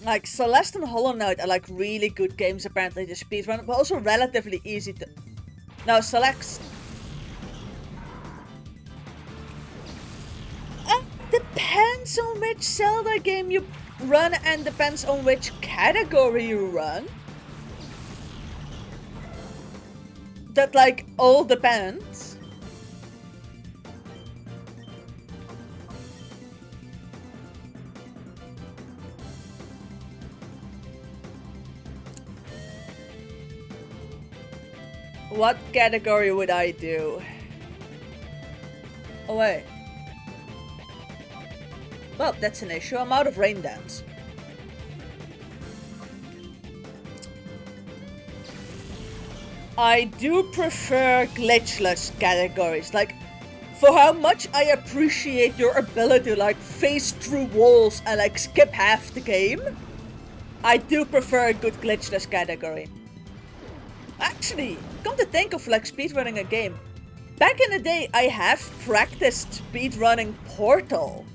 Like, Celeste and Hollow Knight are like really good games apparently to speedrun, but also relatively easy to... Now, Celeste... Depends on which Zelda game you run and depends on which category you run. That like all depends. What category would I do? Oh wait. Well, that's an issue. I'm out of Rain Dance. I do prefer glitchless categories. Like, for how much I appreciate your ability to like phase through walls and like skip half the game, I do prefer a good glitchless category. Actually, come to think of like speedrunning a game, back in the day I have practiced speedrunning Portal.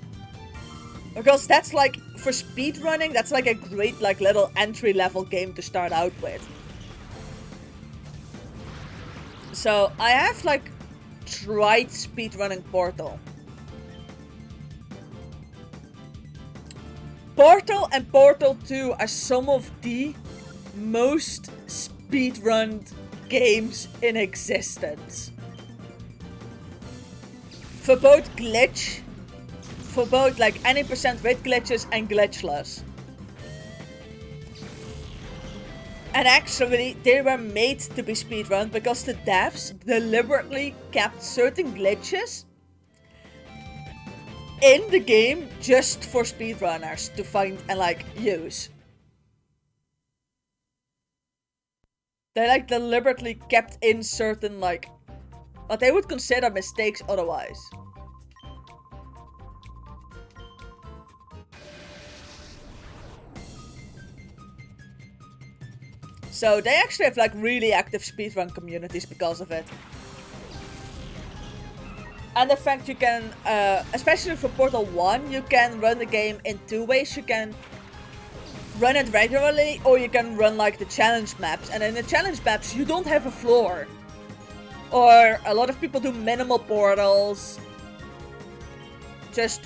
Because that's like, for speedrunning, that's like a great like little entry level game to start out with. So I have like tried speedrunning Portal. Portal and Portal 2 are some of the most speedrun games in existence. For both glitch, for both like any percent with glitches and glitchless. And actually, they were made to be speedrun because the devs deliberately kept certain glitches in the game just for speedrunners to find and like use. They like deliberately kept in certain like what they would consider mistakes otherwise. So they actually have like really active speedrun communities because of it. And the fact you can, especially for Portal 1, you can run the game in two ways. You can run it regularly, or you can run like the challenge maps. And in the challenge maps, you don't have a floor. Or a lot of people do minimal portals. Just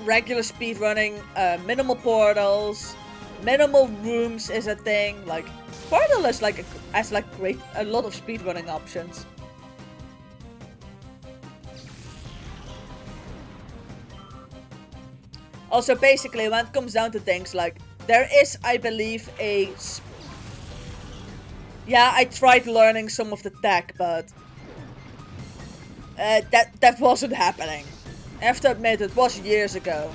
regular speedrunning, minimal portals. Minimal rooms is a thing. Like, Portal is like has like a lot of speedrunning options. Also, basically, when it comes down to things, like, there is, I believe, a... Yeah, I tried learning some of the tech, but... that wasn't happening. I have to admit, it was years ago.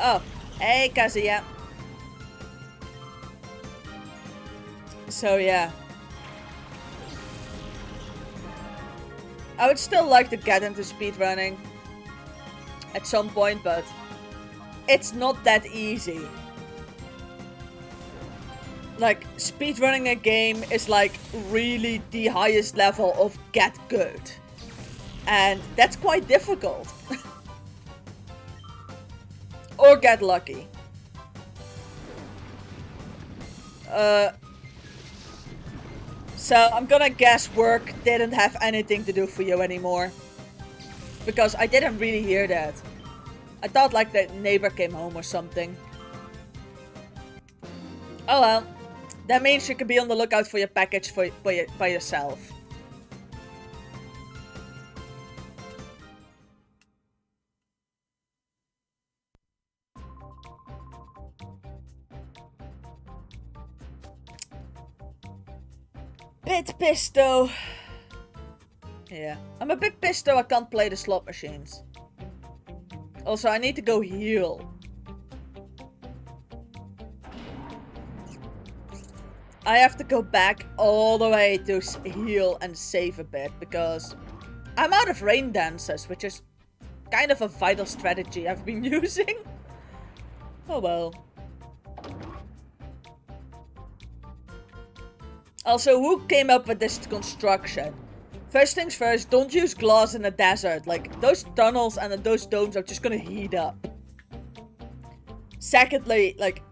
Oh, hey, Kazuya. So, yeah. I would still like to get into speedrunning at some point, but it's not that easy. Like, speedrunning a game is like really the highest level of get good. And that's quite difficult. Or get lucky. So I'm gonna guess work didn't have anything to do for you anymore. Because I didn't really hear that. I thought like the neighbor came home or something. Oh well. That means you can be on the lookout for your package by yourself. Bit pissed though. Yeah. I'm a bit pissed though I can't play the slot machines. Also, I need to go heal. I have to go back all the way to heal and save a bit because I'm out of rain dances, which is kind of a vital strategy I've been using. Oh well. Also, who came up with this construction? First things first, don't use glass in the desert. Like, those tunnels and those domes are just gonna heat up. Secondly, like,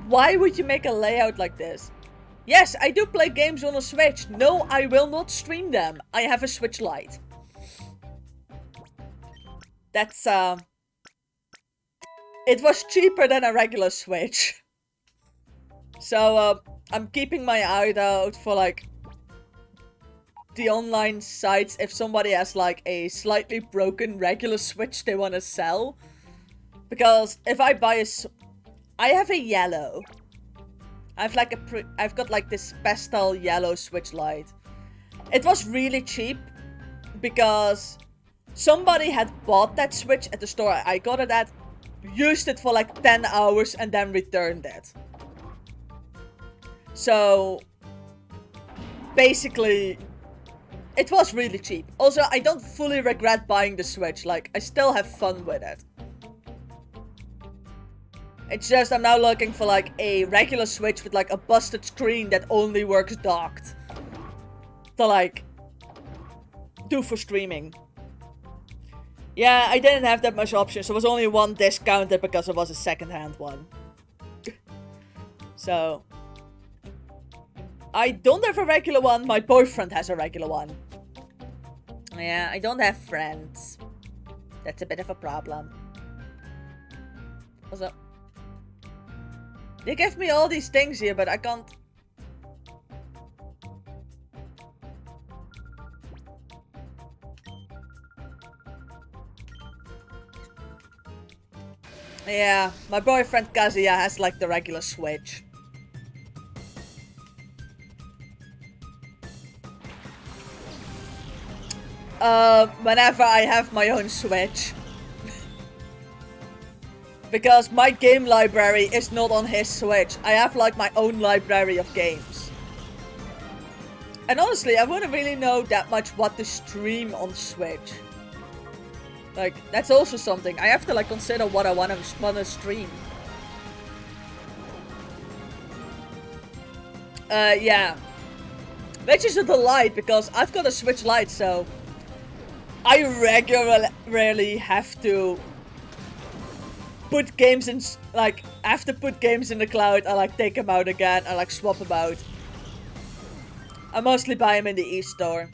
why would you make a layout like this? Yes, I do play games on a Switch. No, I will not stream them. I have a Switch Lite. That's, it was cheaper than a regular Switch. So, I'm keeping my eye out for, like, the online sites if somebody has, like, a slightly broken regular Switch they want to sell. Because if I buy I have a yellow. I've got like this pastel yellow Switch Lite. It was really cheap because somebody had bought that Switch at the store I got it at, used it for like 10 hours and then returned it. So basically, it was really cheap. Also, I don't fully regret buying the Switch. Like, I still have fun with it. It's just I'm now looking for like a regular Switch with like a busted screen that only works docked. To like do for streaming. Yeah, I didn't have that much options. There was only one discounted because it was a second-hand one. So I don't have a regular one. My boyfriend has a regular one. Yeah, I don't have friends. That's a bit of a problem. What's up? They give me all these things here, but I can't... Yeah, my boyfriend Kazuya has like the regular Switch. Whenever I have my own Switch. Because my game library is not on his Switch. I have like my own library of games. And honestly, I wouldn't really know that much what to stream on Switch. Like, that's also something. I have to like consider what I wanna stream. Yeah. Which is a delight because I've got a Switch Lite, so I regularly have to put games in, like, I have to put games in the cloud. I like take them out again. I like swap them out. I mostly buy them in the e-store.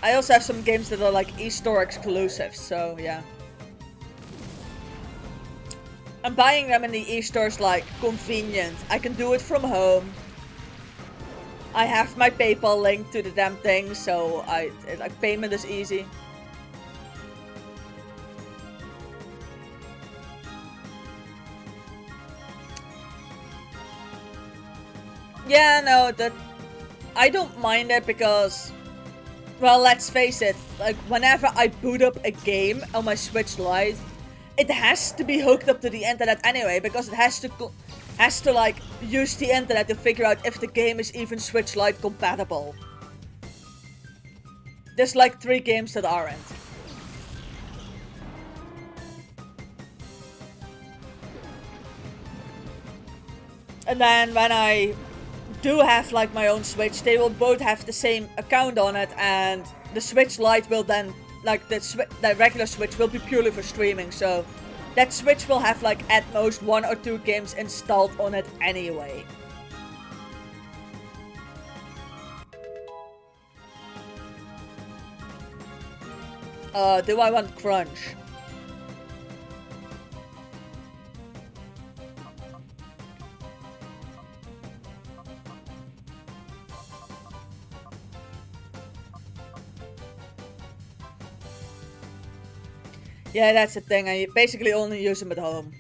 I also have some games that are like e-store exclusives, so yeah. And buying them in the e-store is like convenient. I can do it from home. I have my PayPal link to the damn thing, so like payment is easy. Yeah, no, that I don't mind it because, well, let's face it, like whenever I boot up a game on my Switch Lite, it has to be hooked up to the internet anyway, because it has to like use the internet to figure out if the game is even Switch Lite compatible. There's like 3 games that aren't. And then when I do have like my own Switch, they will both have the same account on it, and the Switch Lite will then, like the regular Switch will be purely for streaming, so that Switch will have like at most 1 or 2 games installed on it anyway. Do I want crunch? Yeah, that's the thing. I basically only use them at home.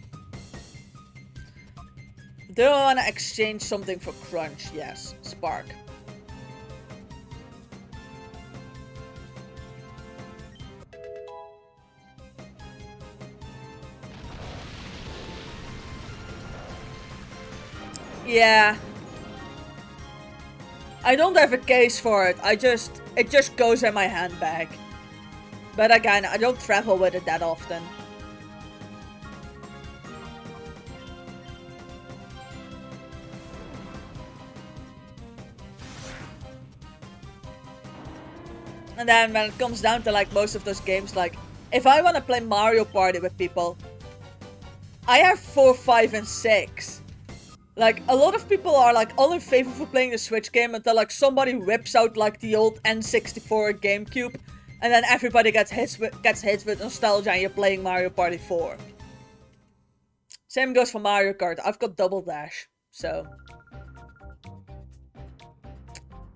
Do I want to exchange something for crunch? Yes. Spark. Yeah. I don't have a case for it. It just goes in my handbag. But again, I don't travel with it that often. And then when it comes down to like most of those games, like if I want to play Mario Party with people, I have 4, 5, and 6. Like a lot of people are like all in favor for playing the Switch game until like somebody whips out like the old N64 GameCube, and then everybody gets hit with nostalgia and you're playing Mario Party 4. Same goes for Mario Kart. I've got Double Dash, so.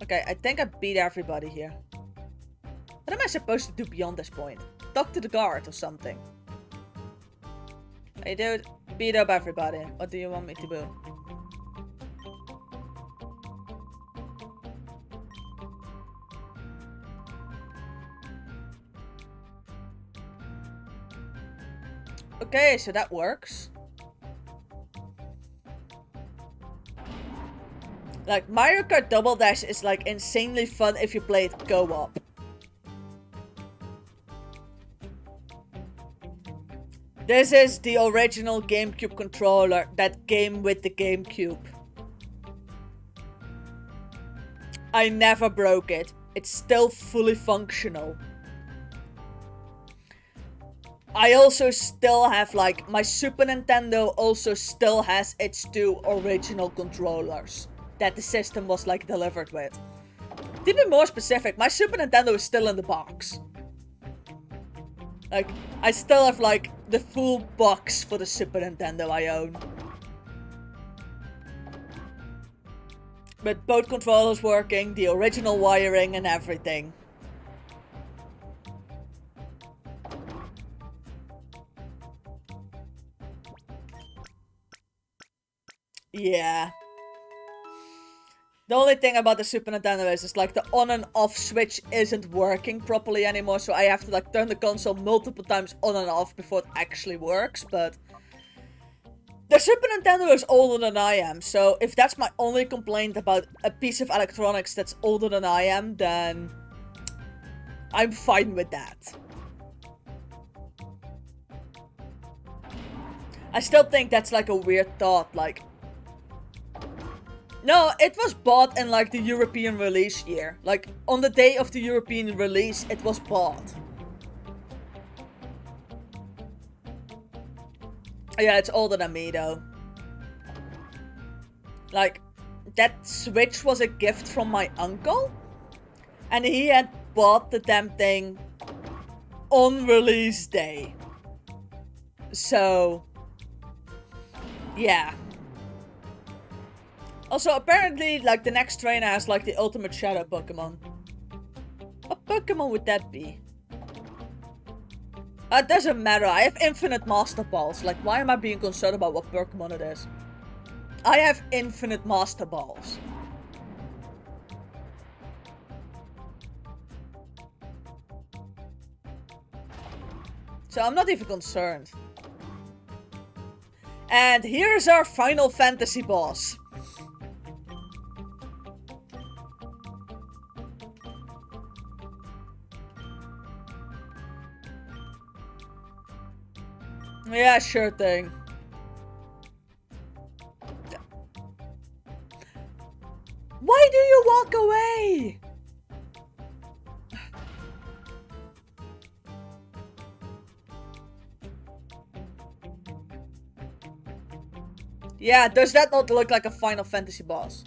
Okay, I think I beat everybody here. What am I supposed to do beyond this point? Talk to the guard or something. Hey dude, beat up everybody. What do you want me to do? Okay, so that works. Like, Mario Kart Double Dash is like insanely fun if you play it co-op. This is the original GameCube controller that came with the GameCube. I never broke it. It's still fully functional. I also still have, like, my Super Nintendo also still has its 2 original controllers that the system was, like, delivered with. To be more specific, my Super Nintendo is still in the box. Like, I still have, like, the full box for the Super Nintendo I own. With both controllers working, the original wiring and everything. Yeah. The only thing about the Super Nintendo is like the on and off switch isn't working properly anymore, so I have to like turn the console multiple times on and off before it actually works, but the Super Nintendo is older than I am, so if that's my only complaint about a piece of electronics that's older than I am, then I'm fine with that. I still think that's like a weird thought, like, no, it was bought in like the European release year. Like, on the day of the European release, it was bought. Yeah, it's older than me though. Like, that Switch was a gift from my uncle. And he had bought the damn thing on release day. So, yeah. Also, apparently, like, the next trainer has, like, the ultimate shadow Pokemon. What Pokemon would that be? It doesn't matter, I have infinite Master Balls. Like, why am I being concerned about what Pokemon it is? I have infinite Master Balls. So I'm not even concerned. And here's our Final Fantasy boss. Yeah, sure thing. Why do you walk away? Yeah, does that not look like a Final Fantasy boss?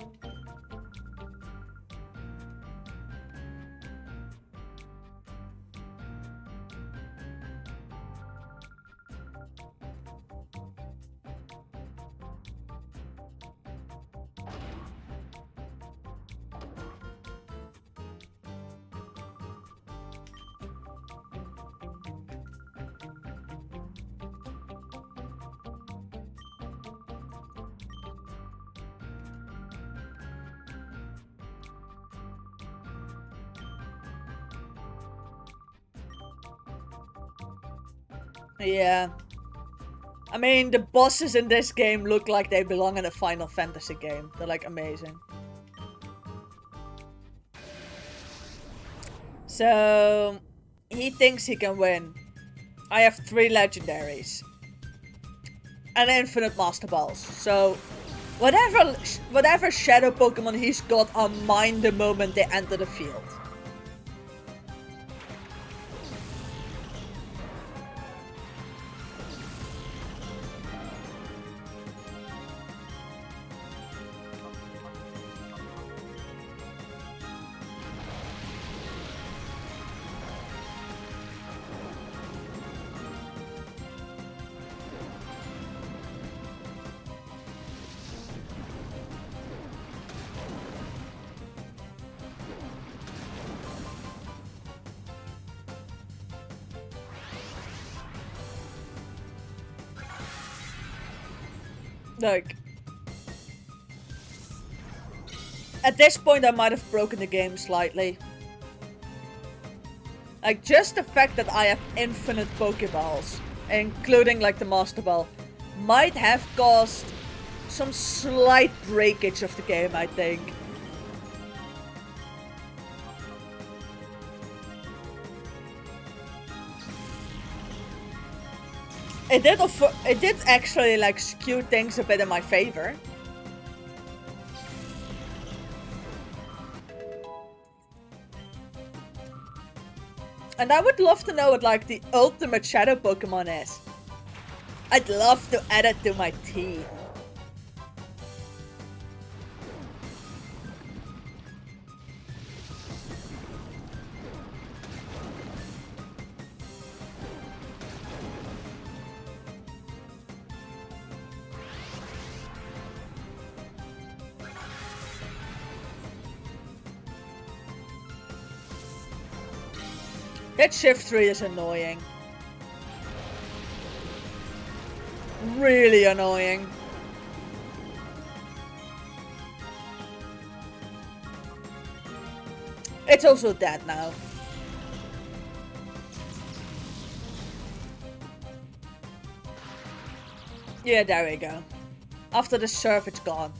Yeah. I mean, the bosses in this game look like they belong in a Final Fantasy game. They're like amazing. So, he thinks he can win. I have 3 legendaries. And infinite Master Balls. So, whatever shadow Pokemon he's got are mine the moment they enter the field. Like, at this point I might have broken the game slightly. Like, just the fact that I have infinite Pokeballs, including like the Master Ball, might have caused some slight breakage of the game, I think. It did actually like skew things a bit in my favor. And I would love to know what like the ultimate shadow Pokemon is. I'd love to add it to my team. That shift 3 is annoying. Really annoying. It's also dead now. Yeah, there we go. After the surf, it's gone.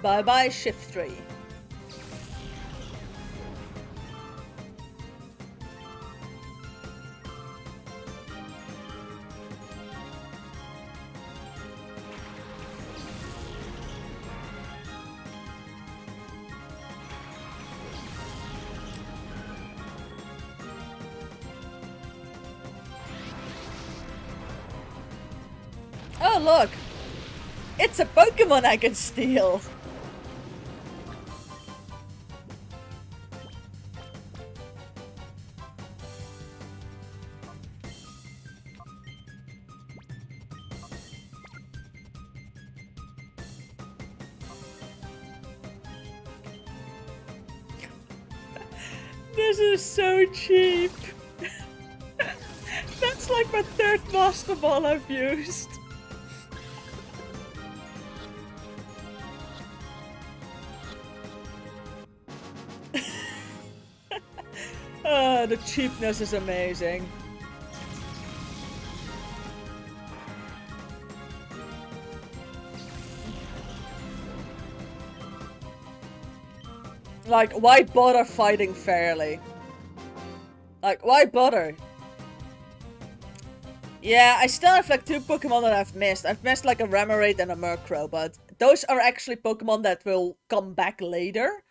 Bye-bye, shift 3. Oh, look! It's a Pokemon I can steal! This is so cheap! That's like my third Master Ball I've used. The cheapness is amazing. Like, why bother fighting fairly? Like, why bother? Yeah, I still have like 2 Pokemon that I've missed. I've missed like a Remoraid and a Murkrow, but those are actually Pokemon that will come back later.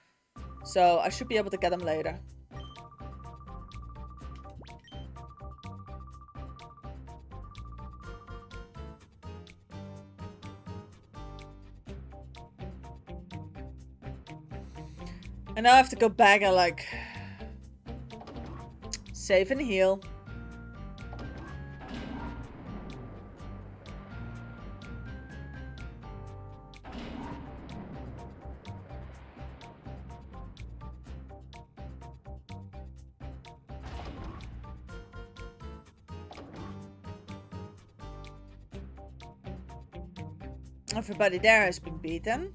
So I should be able to get them later. And now I have to go back and like save and heal. Everybody there has been beaten.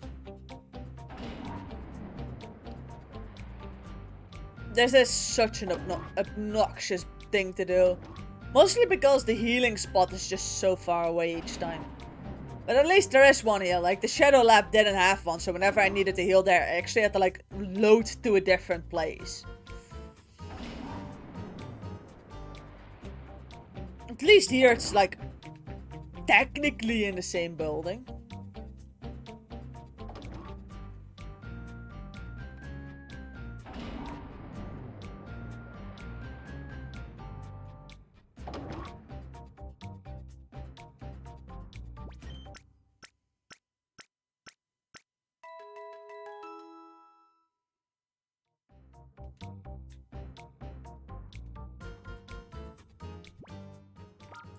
This is such an obnoxious thing to do. Mostly because the healing spot is just so far away each time. But at least there is one here. Like, the Shadow Lab didn't have one, so whenever I needed to heal there, I actually had to, like, load to a different place. At least here it's, like, technically in the same building.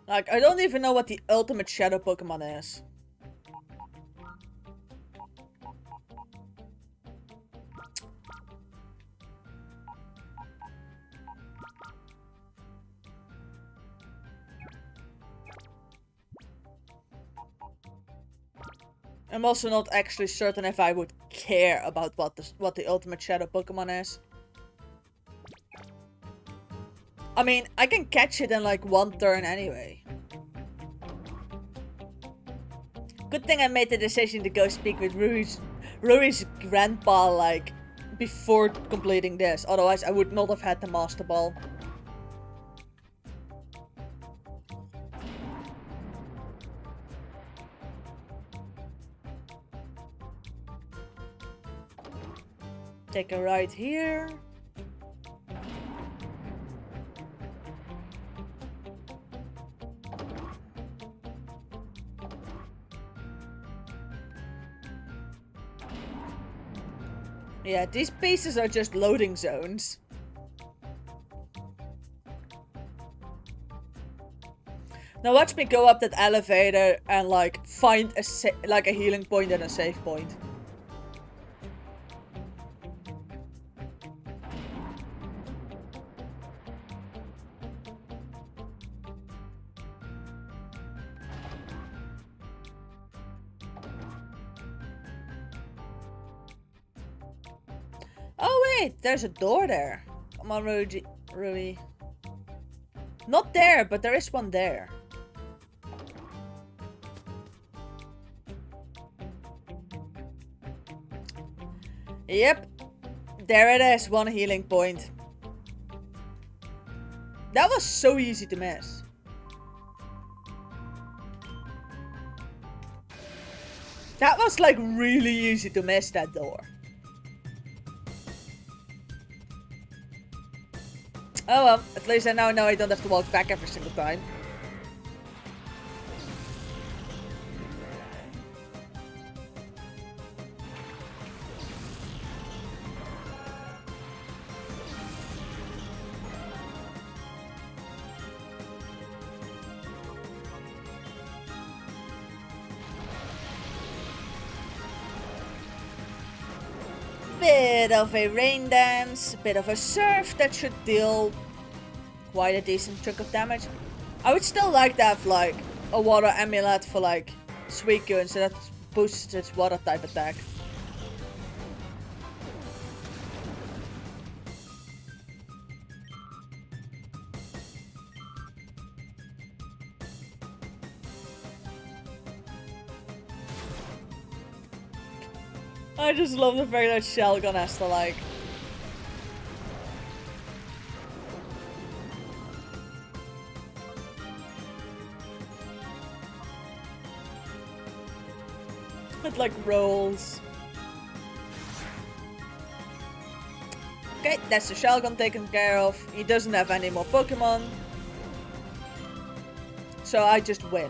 Like, I don't even know what the ultimate shadow Pokemon is. I'm also not actually certain if I would care about what the ultimate shadow Pokemon is. I mean, I can catch it in like 1 turn anyway. Good thing I made the decision to go speak with Ruri's grandpa like before completing this. Otherwise I would not have had the Master Ball. Take a right here. Yeah, these pieces are just loading zones. Now watch me go up that elevator and like find a healing point and a save point. Oh wait, there's a door there. Come on, Rui. Not there, but there is one there. Yep. There it is, 1 healing point. That was so easy to miss. That was like really easy to miss that door. Oh well, at least I now know I don't have to walk back every single time. Bit of a rain dance, a bit of a surf that should deal quite a decent chunk of damage. I would still like to have like a water amulet for like Suicune, so that boosts its water type attack. I just love the fact that Shelgon has to like... It like rolls. Okay, that's the Shelgon taken care of. He doesn't have any more Pokemon. So I just win.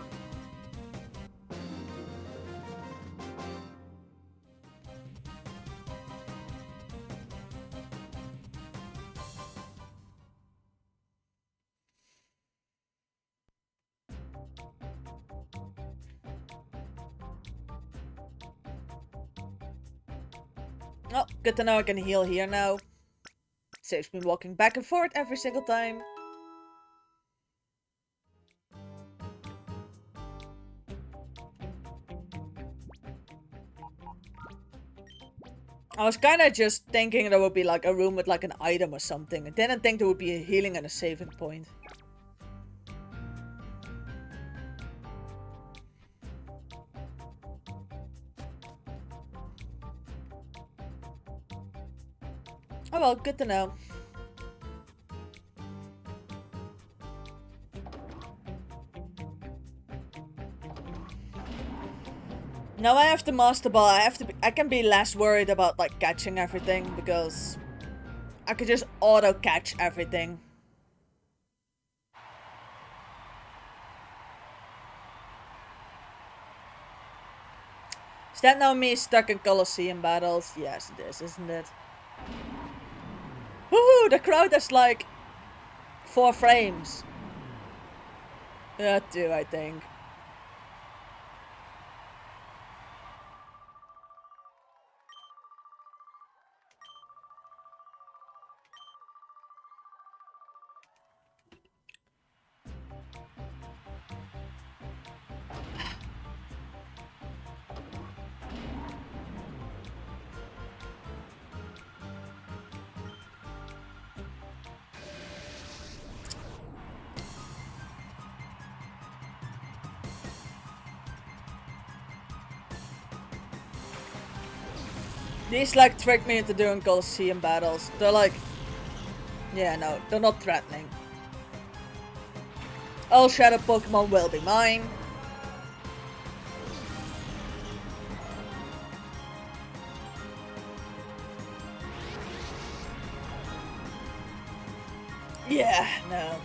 Oh, good to know I can heal here now. Saves me walking back and forth every single time. I was kinda just thinking there would be like a room with like an item or something. I didn't think there would be a healing and a saving point. Oh well, good to know. Now I have the Master Ball. I can be less worried about like catching everything because I could just auto catch everything. Is that now me stuck in Colosseum battles? Yes, it is, isn't it? Woohoo! The crowd has like 4 frames. That too, I think. These like tricked me into doing Colosseum battles. They're like... Yeah, no, they're not threatening. All Shadow Pokemon will be mine. Yeah, no.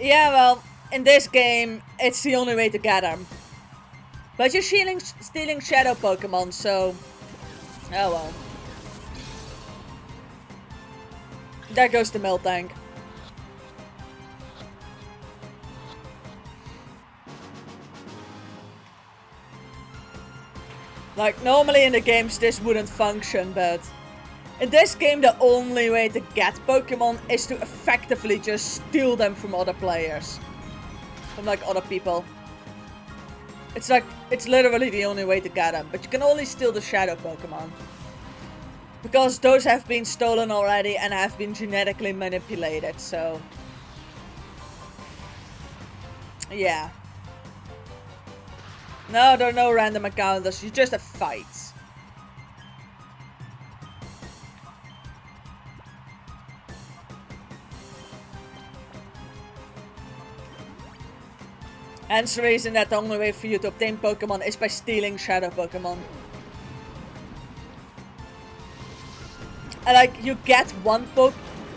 Yeah, well, in this game, it's the only way to get them. But you're stealing Shadow Pokemon, so... Oh well. There goes the Miltank. Like, normally in the games this wouldn't function, but... In this game, the only way to get Pokemon is to effectively just steal them from other players. From like other people. It's like, it's literally the only way to get them. But you can only steal the Shadow Pokemon. Because those have been stolen already and have been genetically manipulated, so... Yeah. No, there are no random encounters, you just have fights. Hence the reason that the only way for you to obtain Pokemon is by stealing Shadow Pokemon. And like, you get one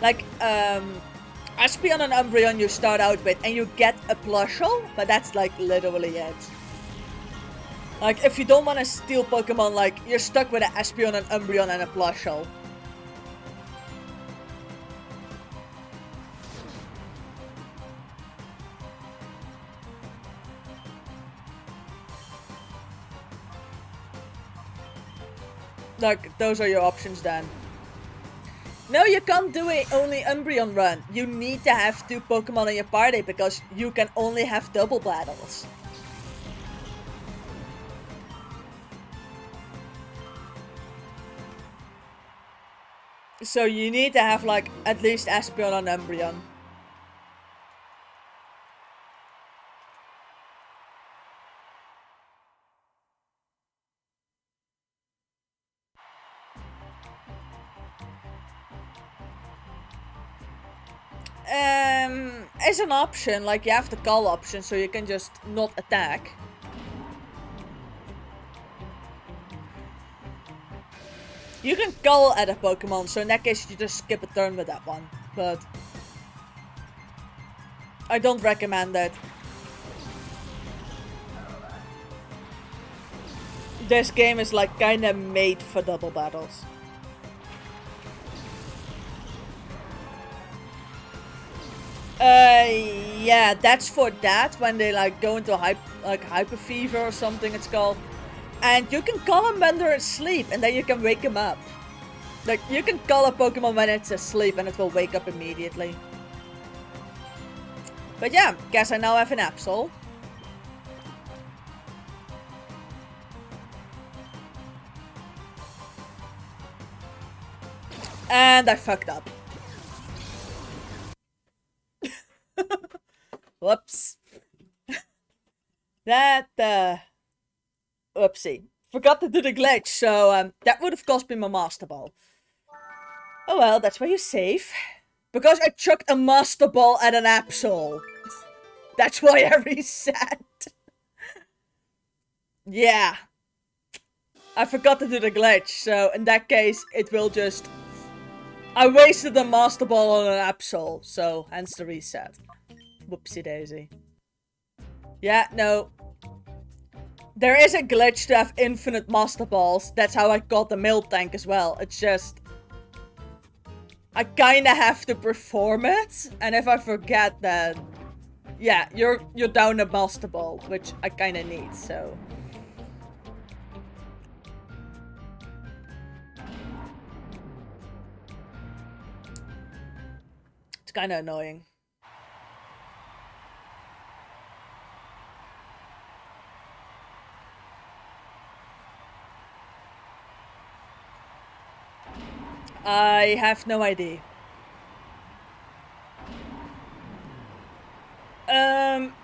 like, Espeon and Umbreon you start out with, and you get a Plusle, but that's like literally it. Like, if you don't want to steal Pokemon, like, you're stuck with an Espeon, an Umbreon, and a Plushle. Like, those are your options then. No, you can't do a only Umbreon run. You need to have 2 Pokemon in your party because you can only have double battles. So you need to have like at least Espeon and Umbreon. As an option, like you have the call option, so you can just not attack. You can call at a Pokemon, so in that case you just skip a turn with that one. But I don't recommend that. This game is like kinda made for double battles. Yeah, that's for that when they like go into hyper fever or something it's called. And you can call them when they're asleep and then you can wake them up. Like, you can call a Pokemon when it's asleep and it will wake up immediately. But yeah, guess I now have an Absol. And I fucked up. Whoops. Oopsie. Forgot to do the glitch, so that would have cost me my Master Ball. Oh well, that's where you're safe. Because I chucked a Master Ball at an Absol. That's why I reset. Yeah. I forgot to do the glitch, so in that case, it will just... I wasted a Master Ball on an Absol, so hence the reset. Whoopsie daisy. Yeah, no. There is a glitch to have infinite Master Balls. That's how I got the Milk Tank as well. It's just... I kinda have to perform it. And if I forget that... Yeah, you're down a Master Ball, which I kinda need, so... It's kinda annoying. I have no idea.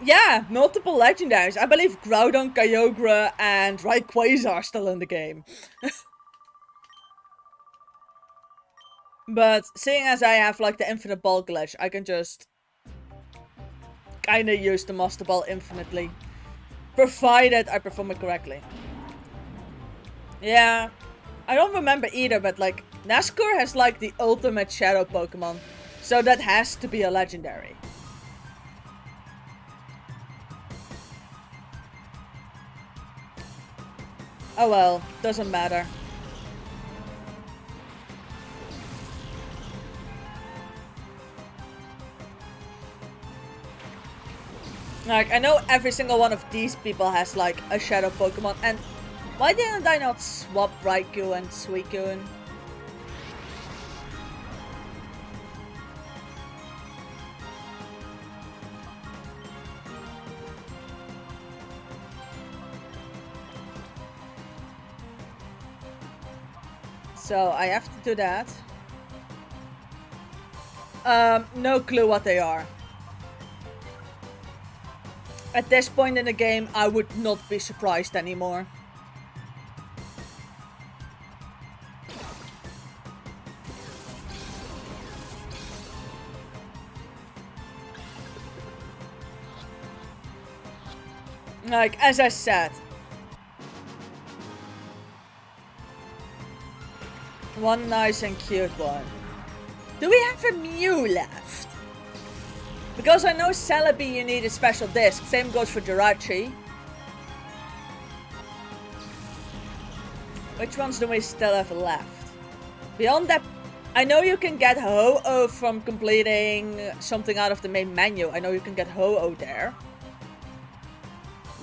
Yeah, multiple legendaries. I believe Groudon, Kyogre, and Rayquaza are still in the game. But seeing as I have like the infinite ball glitch, I can just kinda use the Master Ball infinitely. Provided I perform it correctly. Yeah. I don't remember either, but like, Nazgûl has like the ultimate shadow Pokemon. So that has to be a legendary. Oh well, doesn't matter. Like, I know every single one of these people has like a shadow Pokemon, and why didn't I not swap Raikou and Suicune? So I have to do that. No clue what they are. At this point in the game, I would not be surprised anymore. Like, as I said. One nice and cute one. Do we have a Mew left? Because I know Celebi you need a special disc. Same goes for Jirachi. Which ones do we still have left? Beyond that, I know you can get Ho-Oh from completing something out of the main menu. I know you can get Ho-Oh there.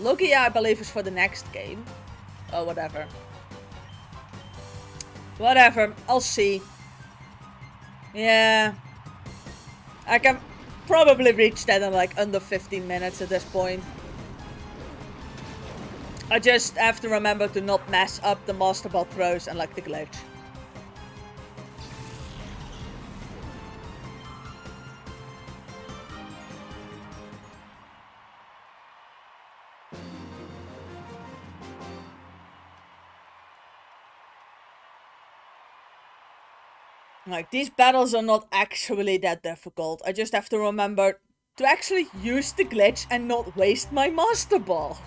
Lugia, I believe, is for the next game. Oh, whatever. Whatever, I'll see. Yeah. I can probably reach that in like under 15 minutes at this point. I just have to remember to not mess up the Master Ball throws and like the glitch. Like, these battles are not actually that difficult. I just have to remember to actually use the glitch and not waste my Master Ball.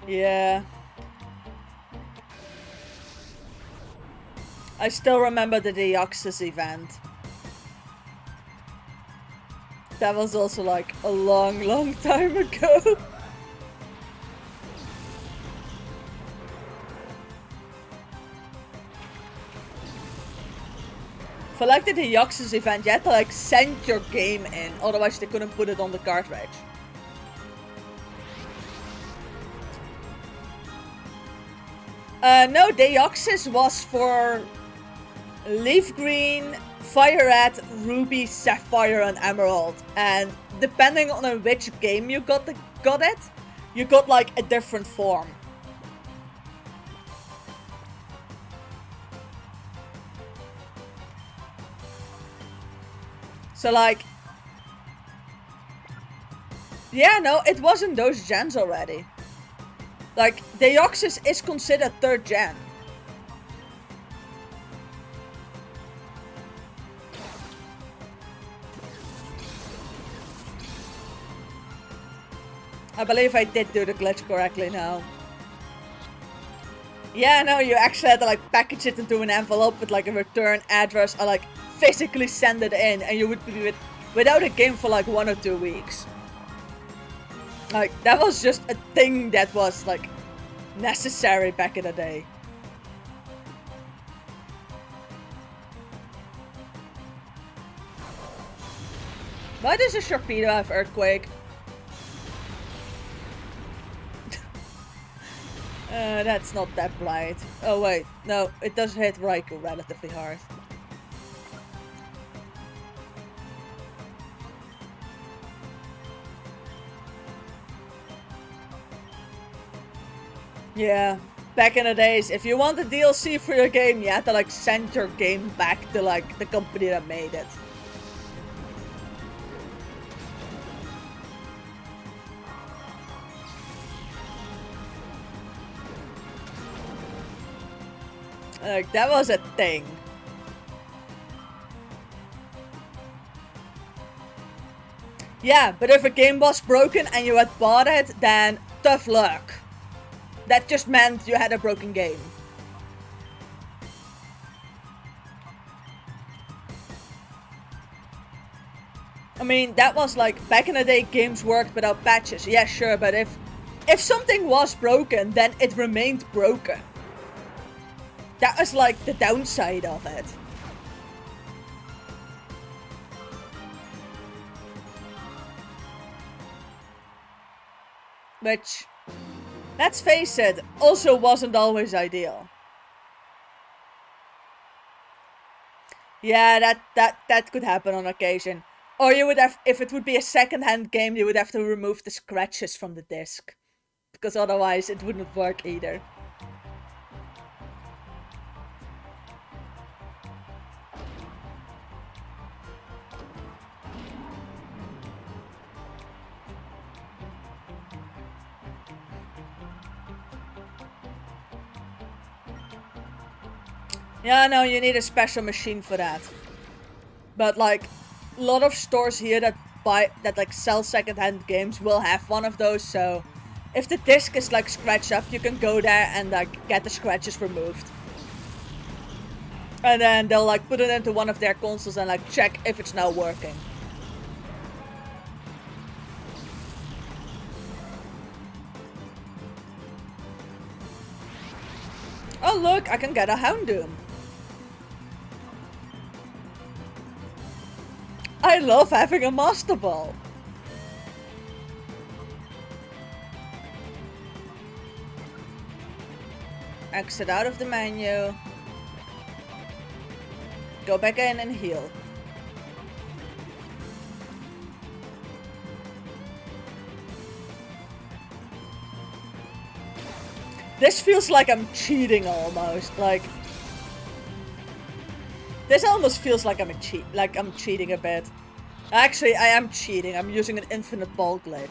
Yeah. I still remember the Deoxys event. That was also like a long time ago. For like the Deoxys event, you had to like send your game in, otherwise they couldn't put it on the cartridge. No, Deoxys was for Leaf Green, Fire Red, Ruby, Sapphire, and Emerald. And depending on in which game you got it, you got like a different form. So like... yeah, no, it wasn't those gens already. Like, Deoxys is considered 3rd gen. I believe I did do the glitch correctly now. Yeah, no, you actually had to like package it into an envelope with like a return address or like physically send it in, and you would be without a game for like 1 or 2 weeks. Like, that was just a thing that was like necessary back in the day. Why does a Sharpedo have Earthquake? That's not that bright. Oh wait, no, it does hit Raikou relatively hard. Yeah, back in the days, if you want a DLC for your game, you had to like send your game back to like the company that made it. Like, that was a thing. Yeah, but if a game was broken and you had bought it, then tough luck. That just meant you had a broken game. I mean, that was like, back in the day, games worked without patches. Yeah, sure, but if something was broken, then it remained broken. That was like the downside of it. Which, let's face it, also wasn't always ideal. Yeah, that could happen on occasion. Or you would have, if it would be a second-hand game, you would have to remove the scratches from the disc. Because otherwise it wouldn't work either. Yeah, no, you need a special machine for that. But like, a lot of stores here that like sell second-hand games will have one of those, so if the disc is like scratched up, you can go there and like get the scratches removed. And then they'll like put it into one of their consoles and like check if it's now working. Oh look, I can get a Houndoom. I love having a Master Ball. Exit out of the menu. Go back in and heal. This feels like I'm cheating almost. Like this almost feels like I'm cheating a bit. Actually, I am cheating. I'm using an infinite ball glitch.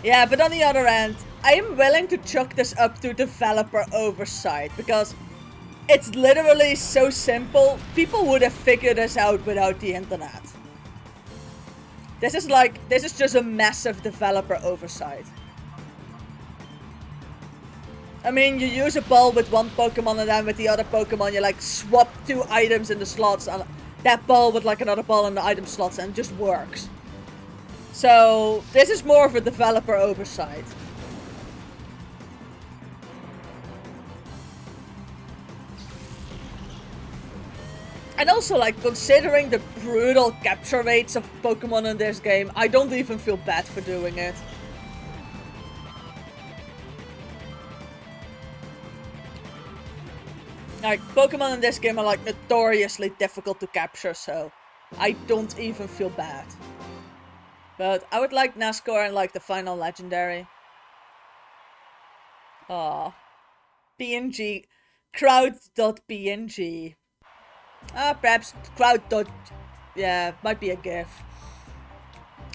Yeah, but on the other end, I am willing to chuck this up to developer oversight because it's literally so simple. People would have figured this out without the internet. This is just a massive developer oversight. I mean, you use a ball with one Pokemon and then with the other Pokemon you like swap 2 items in the slots and that ball with like another ball in the item slots and it just works. So, this is more of a developer oversight. And also, like, considering the brutal capture rates of Pokemon in this game, I don't even feel bad for doing it. Like, Pokemon in this game are, like, notoriously difficult to capture, so I don't even feel bad. But I would like NASCAR and, like, the final legendary. Aww. PNG. Crowd.png. Perhaps crowd. Yeah, might be a GIF.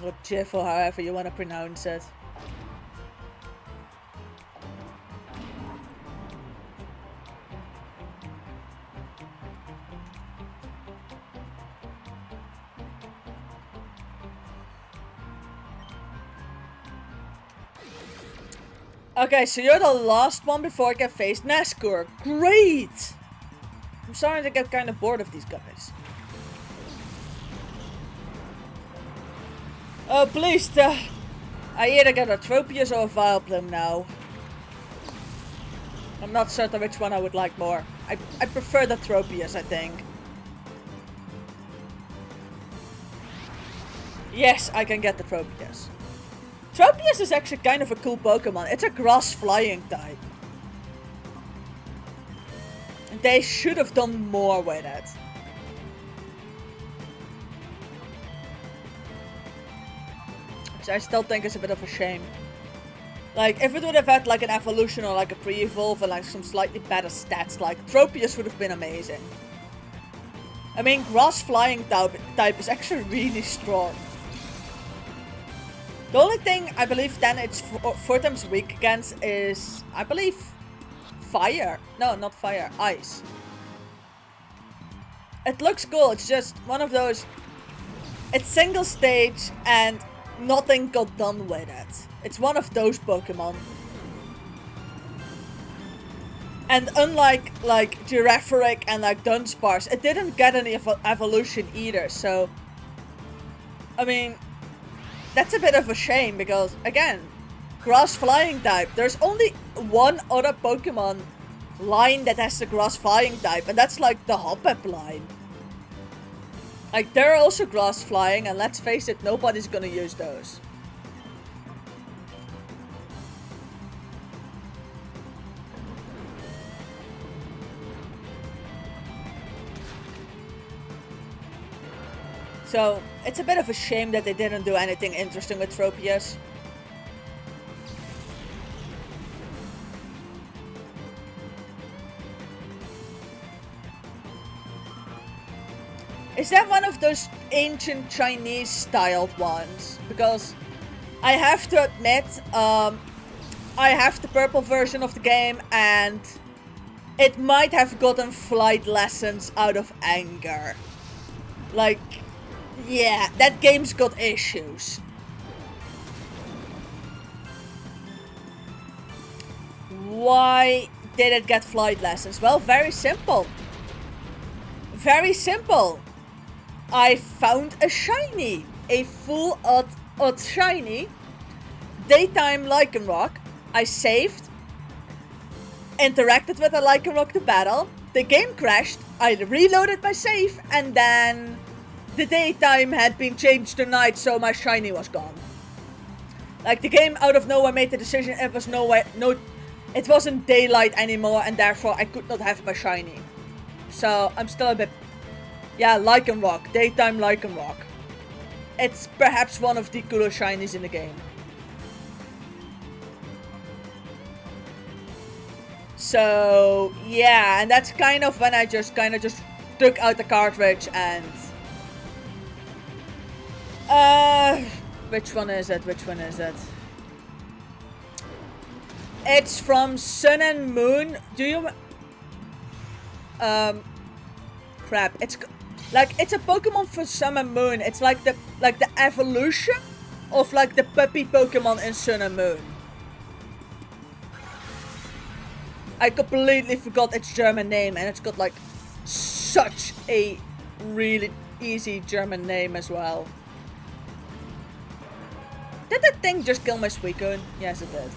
Or GIF or however you want to pronounce it. Okay, so you're the last one before I get faced. NASCAR, great! I'm starting to get kind of bored of these guys. Oh, please, I either get a Tropius or a Vileplume now. I'm not certain which one I would like more. I prefer the Tropius, I think. Yes, I can get the Tropius. Tropius is actually kind of a cool Pokemon. It's a grass flying type. They should have done more with it. Which I still think is a bit of a shame. Like, if it would have had like an evolution or like a pre-evolve and like some slightly better stats, like Tropius would have been amazing. I mean, grass flying type is actually really strong. The only thing I believe then it's 4 times weak against is, I believe, fire. No, not fire. Ice. It looks cool. It's just one of those... It's single stage and nothing got done with it. It's one of those Pokemon. And unlike like Girafarig and like Dunsparce, it didn't get any evolution either. So, I mean... That's a bit of a shame because, again, grass flying type. There's only one other Pokemon line that has the grass flying type, and that's like the Hoppip line. Like, they're also grass flying, and let's face it, nobody's gonna use those. So, it's a bit of a shame that they didn't do anything interesting with Tropius. Is that one of those ancient Chinese styled ones? Because I have to admit, I have the purple version of the game and it might have gotten flight lessons out of anger. Like... Yeah, that game's got issues. Why did it get flight lessons? Well, very simple. Very simple. I found a shiny. A full odd shiny. Daytime Lycanroc. I saved. Interacted with a Lycanroc to battle. The game crashed. I reloaded my save. And then the daytime had been changed to night, so my shiny was gone. Like, the game out of nowhere made the decision it was it wasn't daylight anymore, and therefore I could not have my shiny. So I'm still a bit, yeah, Lycanroc, daytime Lycanroc. It's perhaps one of the coolest shinies in the game. So yeah, and that's kind of when I just took out the cartridge and which one is it? It's from Sun and Moon. Do you crap. It's a Pokemon for Sun and Moon. It's like the evolution of like the puppy Pokemon in Sun and Moon. I completely forgot its German name, and it's got like such a really easy German name as well. Did that thing just kill my Suicune? Yes, it did.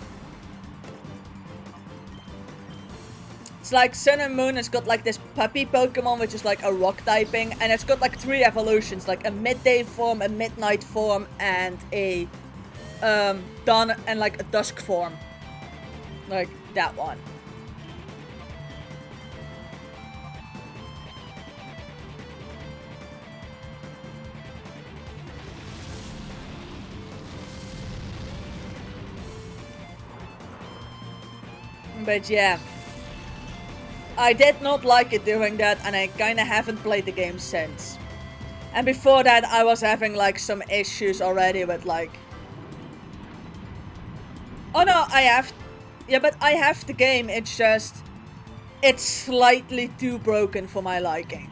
It's like Sun and Moon has got like this puppy Pokemon, which is like a rock typing, and it's got like 3 evolutions, like a midday form, a midnight form, and a dawn and like a dusk form. Like that one. But yeah, I did not like it doing that, and I kinda haven't played the game since. And before that, I was having like some issues already with like... Oh no, I have... Yeah, but I have the game, it's just... It's slightly too broken for my liking.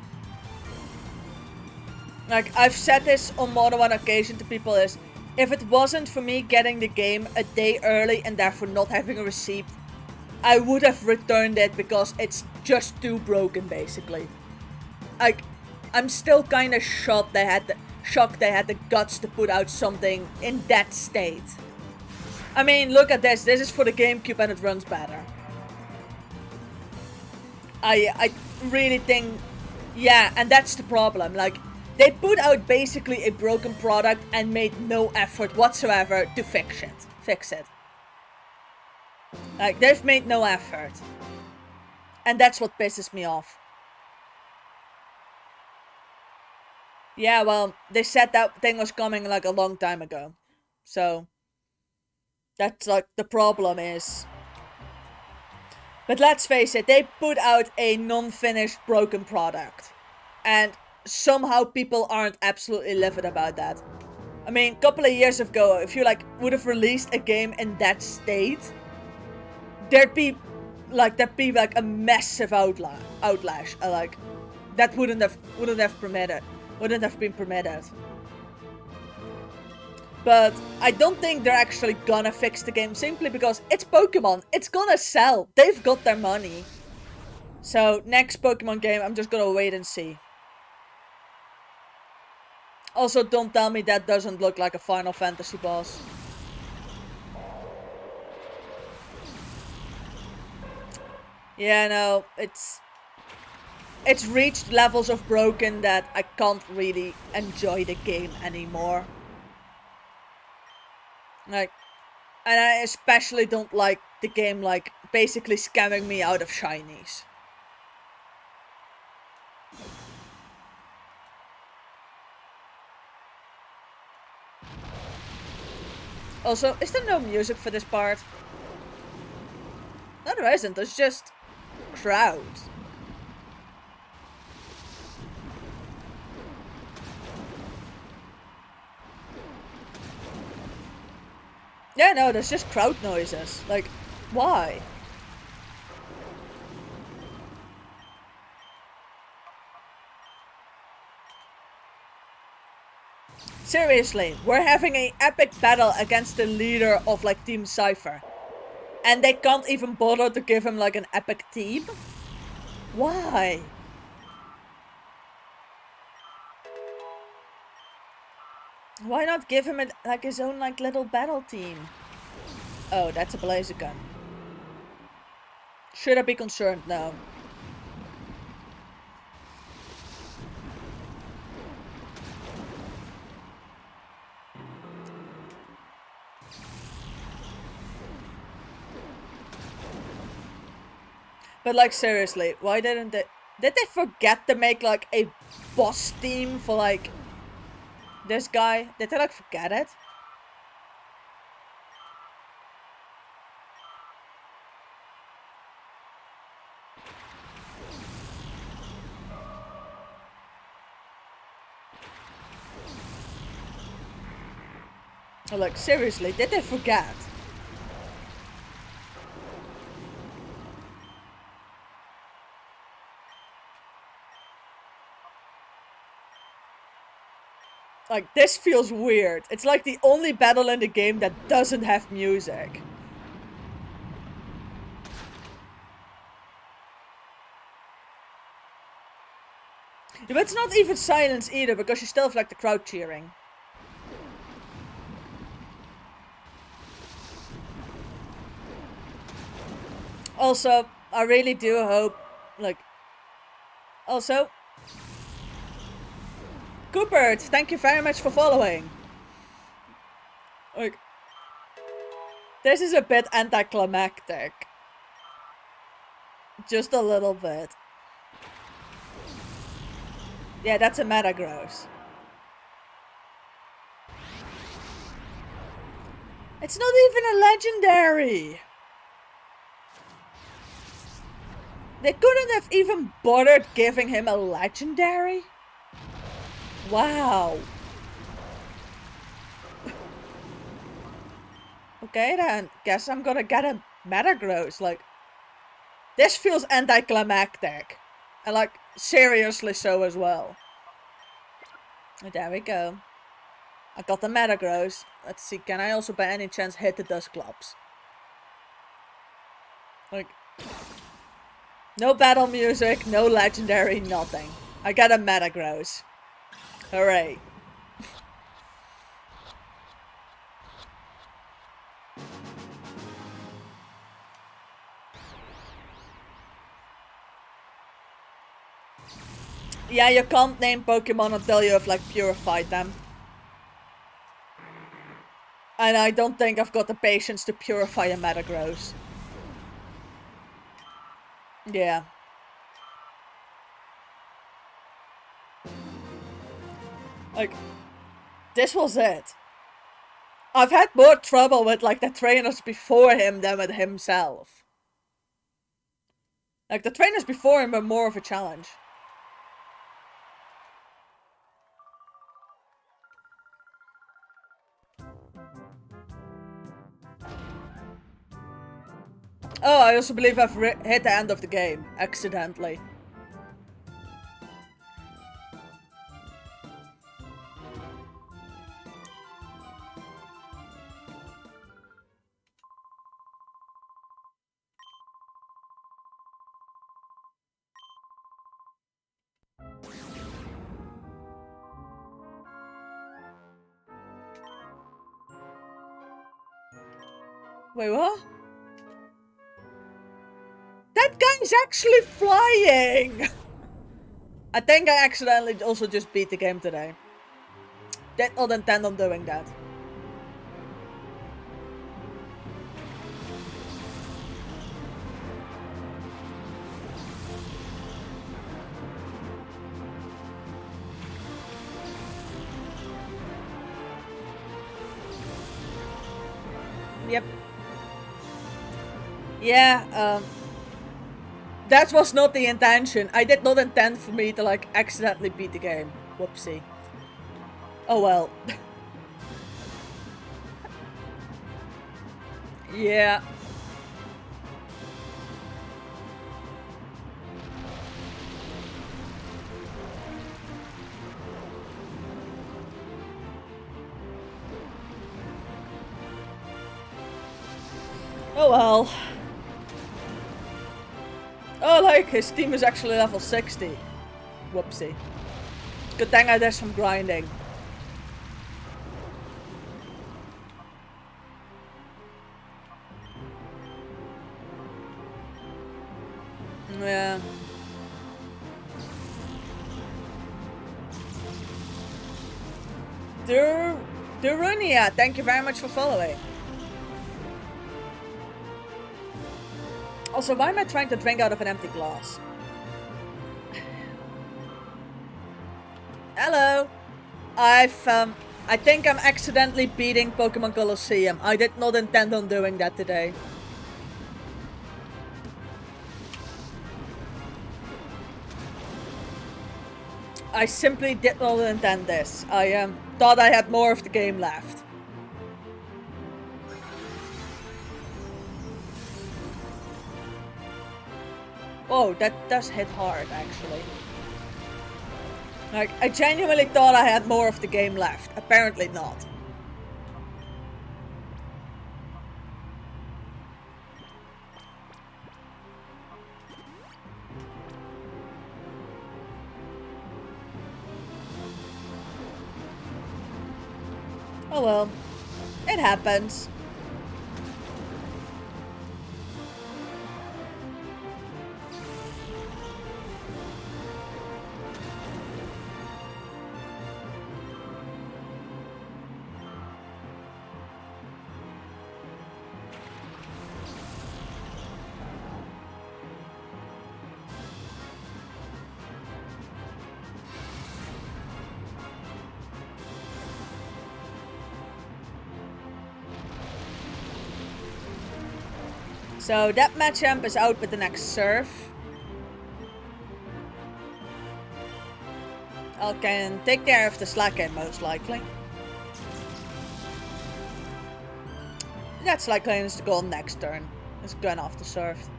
Like, I've said this on more than one occasion to people is... If it wasn't for me getting the game a day early and therefore not having a receipt, I would have returned it because it's just too broken, basically. Like, I'm still kind of shocked they had the guts to put out something in that state. I mean, look at this. This is for the GameCube and it runs better. I really think... Yeah, and that's the problem. Like, they put out basically a broken product and made no effort whatsoever to fix it. Like, they've made no effort. And that's what pisses me off. Yeah, well, they said that thing was coming like a long time ago. So, that's like the problem is. But let's face it, they put out a non-finished broken product. And somehow people aren't absolutely livid about that. I mean, a couple of years ago, if you like would have released a game in that state, there'd be like a massive outlash. Like that wouldn't have been permitted. But I don't think they're actually gonna fix the game simply because it's Pokemon. It's gonna sell. They've got their money. So next Pokemon game, I'm just gonna wait and see. Also, don't tell me that doesn't look like a Final Fantasy boss. Yeah, no, it's reached levels of broken that I can't really enjoy the game anymore. Like, and I especially don't like the game, like, basically scamming me out of shinies. Also, is there no music for this part? No, there isn't. There's just crowds. Yeah, no, there's just crowd noises. Like, why? Seriously, we're having an epic battle against the leader of, like, Team Cypher. And they can't even bother to give him like an epic team? Why? Why not give him like his own like little battle team? Oh, that's a blazer gun. Should I be concerned now? But like seriously, why didn't they... Did they forget to make like a boss team for like this guy? Did they like forget it? Like seriously, did they forget? Like, this feels weird. It's like the only battle in the game that doesn't have music. But it's not even silence either, because you still have like the crowd cheering. Also, I really do hope, like... Also... Coopert, thank you very much for following. Like... This is a bit anticlimactic. Just a little bit. Yeah, that's a Metagross. It's not even a legendary! They couldn't have even bothered giving him a legendary? Wow. Okay then, guess I'm gonna get a Metagross. Like, this feels anticlimactic. And like, seriously so as well. There we go. I got the Metagross. Let's see, can I also by any chance hit the Dusclops? Like... No battle music, no legendary, nothing. I got a Metagross. Hooray. Yeah, you can't name Pokemon until you have like purified them. And I don't think I've got the patience to purify a Metagross. Yeah. Like, this was it. I've had more trouble with like the trainers before him than with himself. Like, the trainers before him were more of a challenge. Oh, I also believe I've hit the end of the game, accidentally. Wait, what? That guy's actually flying! I think I accidentally also just beat the game today. Did not intend on doing that. Yep. Yeah, that was not the intention. I did not intend for me to like accidentally beat the game. Whoopsie. Oh well. Yeah. Oh well. Oh, like, his team is actually level 60. Whoopsie. Good thing I did some grinding. Yeah. Durunia, thank you very much for following. Also, why am I trying to drink out of an empty glass? Hello. I think I'm accidentally beating Pokémon Colosseum. I did not intend on doing that today. I simply did not intend this. I thought I had more of the game left. Oh, that does hit hard, actually. Like, I genuinely thought I had more of the game left. Apparently not. Oh well. It happens. So that Machamp is out with the next Surf. I can take care of the Slackane most likely. That Slackane is gone next turn. It's going off the Surf.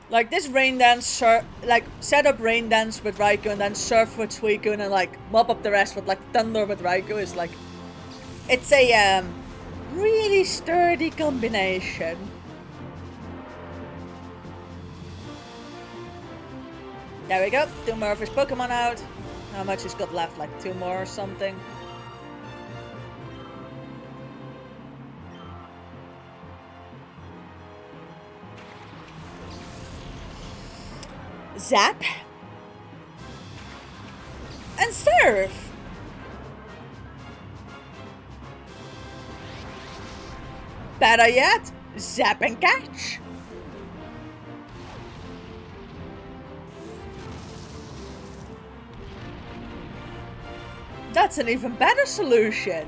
Like this Rain Dance, like set up Rain Dance with Raikou and then Surf with Suicune and like mop up the rest with like Thunder with Raikou is like... It's a really sturdy combination. There we go. 2 more of his Pokemon out. How much he's got left? Like 2 more or something. Zap. And Surf. Better yet, Zap and Catch. That's an even better solution.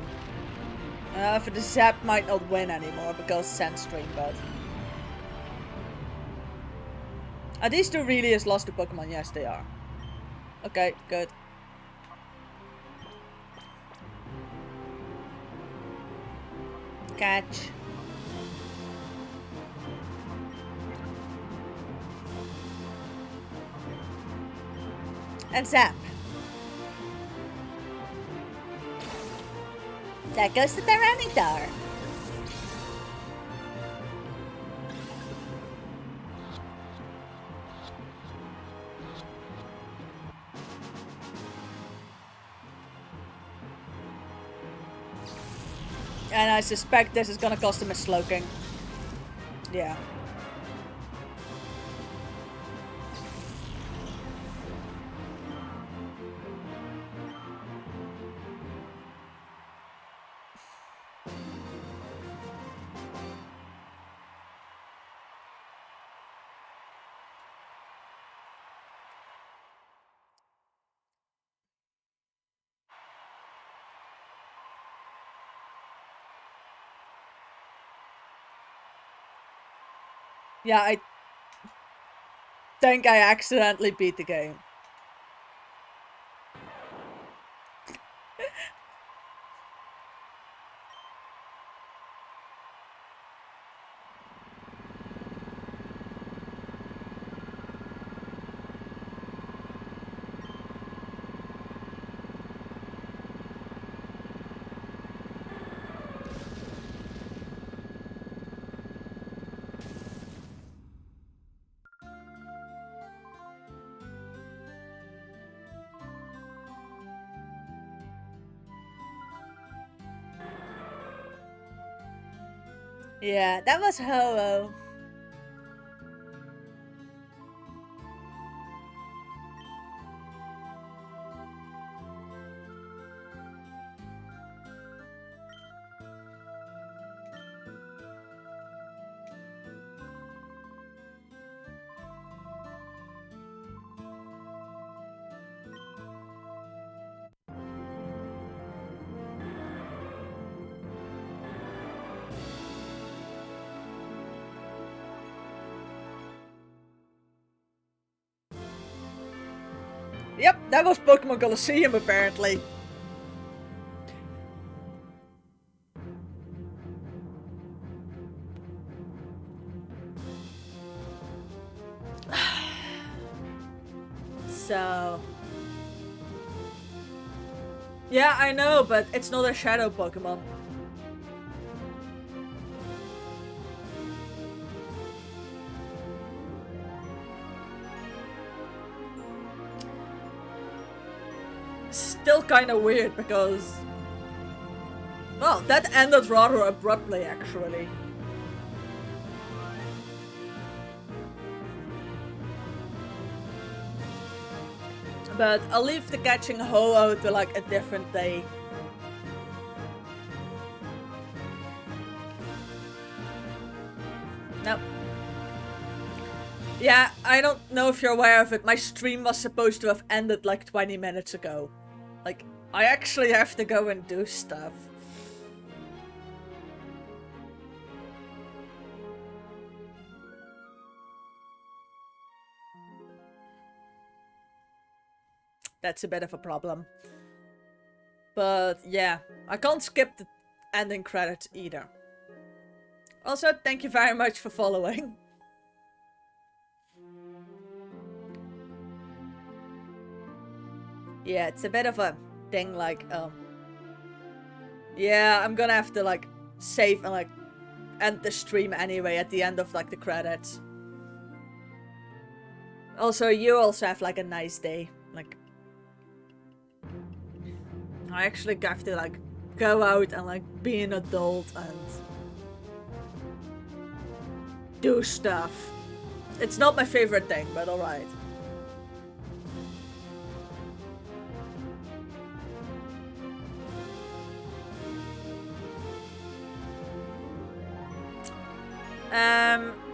For the Zap might not win anymore because Sandstream, but... Are these 2 really his last 2 Pokemon? Yes, they are. Okay, good. Catch. And Zap. That goes to Tyranitar. And I suspect this is gonna cost him a Slowking. Yeah. Yeah, I think I accidentally beat the game. Yeah, that was Ho-Oh. Yep, that was Pokemon Colosseum apparently. So... Yeah, I know, but it's not a shadow Pokemon. Still kind of weird because... Well, that ended rather abruptly, actually. But I'll leave the catching Ho-Oh to like a different day. Nope. Yeah, I don't know if you're aware of it. My stream was supposed to have ended like 20 minutes ago. Like, I actually have to go and do stuff. That's a bit of a problem. But yeah, I can't skip the ending credits either. Also, thank you very much for following. Yeah, it's a bit of a thing like, yeah, I'm gonna have to like save and like end the stream anyway at the end of like the credits. Also, you also have like a nice day. Like, I actually have to like go out and like be an adult and do stuff. It's not my favorite thing, but alright.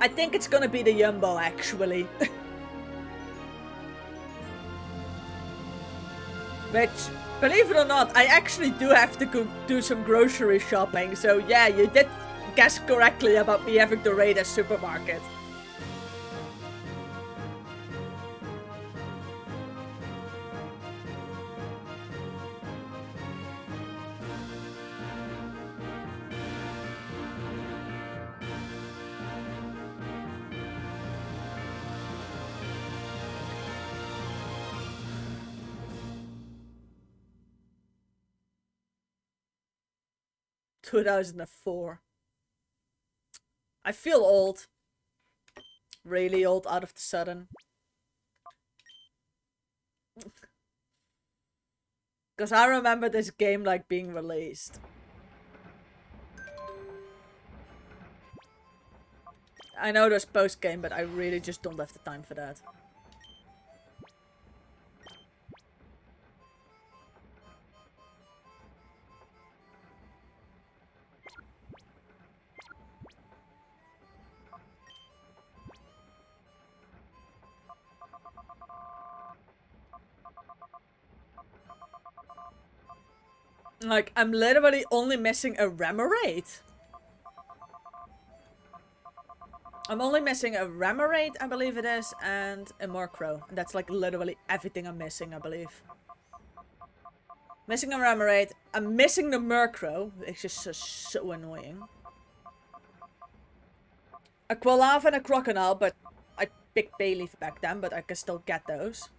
I think it's gonna be the Jumbo actually. Which, believe it or not, I actually do have to go do some grocery shopping. So yeah, you did guess correctly about me having to raid a supermarket. ...2004. I feel old. Really old out of the sudden. Because I remember this game like being released. I know there's post-game, but I really just don't have the time for that. Like, I'm literally only missing a Remoraid. I'm only missing a Remoraid, I believe it is, and a Murkrow. And that's like literally everything I'm missing, I believe. Missing a Remoraid. I'm missing the Murkrow. It's just so annoying. A Quilava and a Crocodile, but I picked Bayleaf back then, but I can still get those.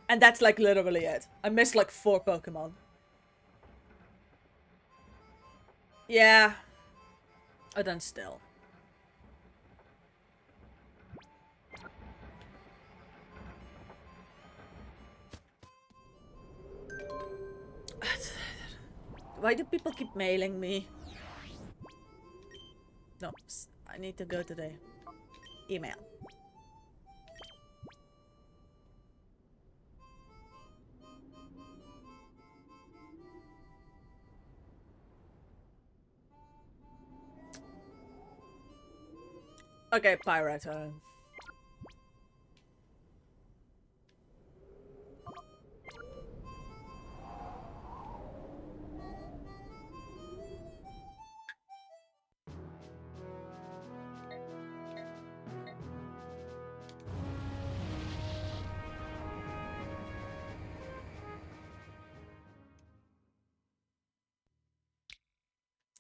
And that's like literally it. I missed like 4 Pokemon. Yeah. But then still. Why do people keep mailing me? No, I need to go to the email. Okay, pirate.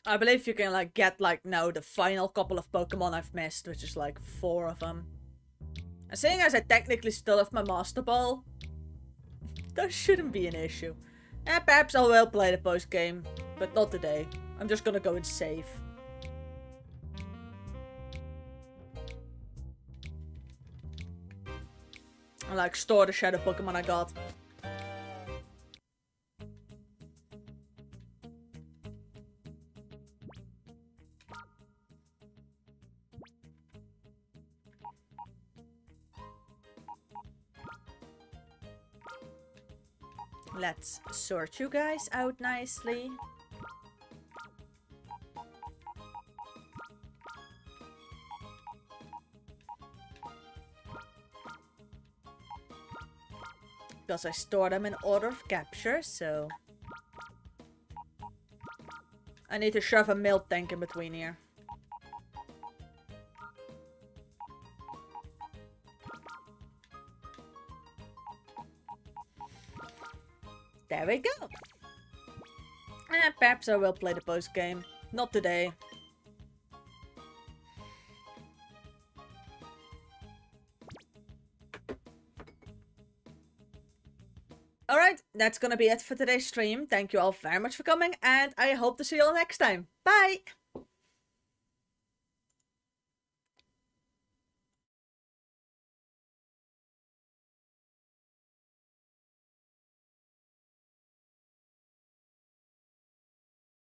I believe you can like get like now the final couple of Pokemon I've missed, which is like 4 of them. And seeing as I technically still have my Master Ball, that shouldn't be an issue. And perhaps I will play the post game, but not today. I'm just gonna go and save. And like store the shadow Pokemon I got. Let's sort you guys out nicely. Because I store them in order of capture, so... I need to shove a milk tank in between here. There we go. And perhaps I will play the post game. Not today. Alright, that's gonna be it for today's stream. Thank you all very much for coming, and I hope to see you all next time. Bye!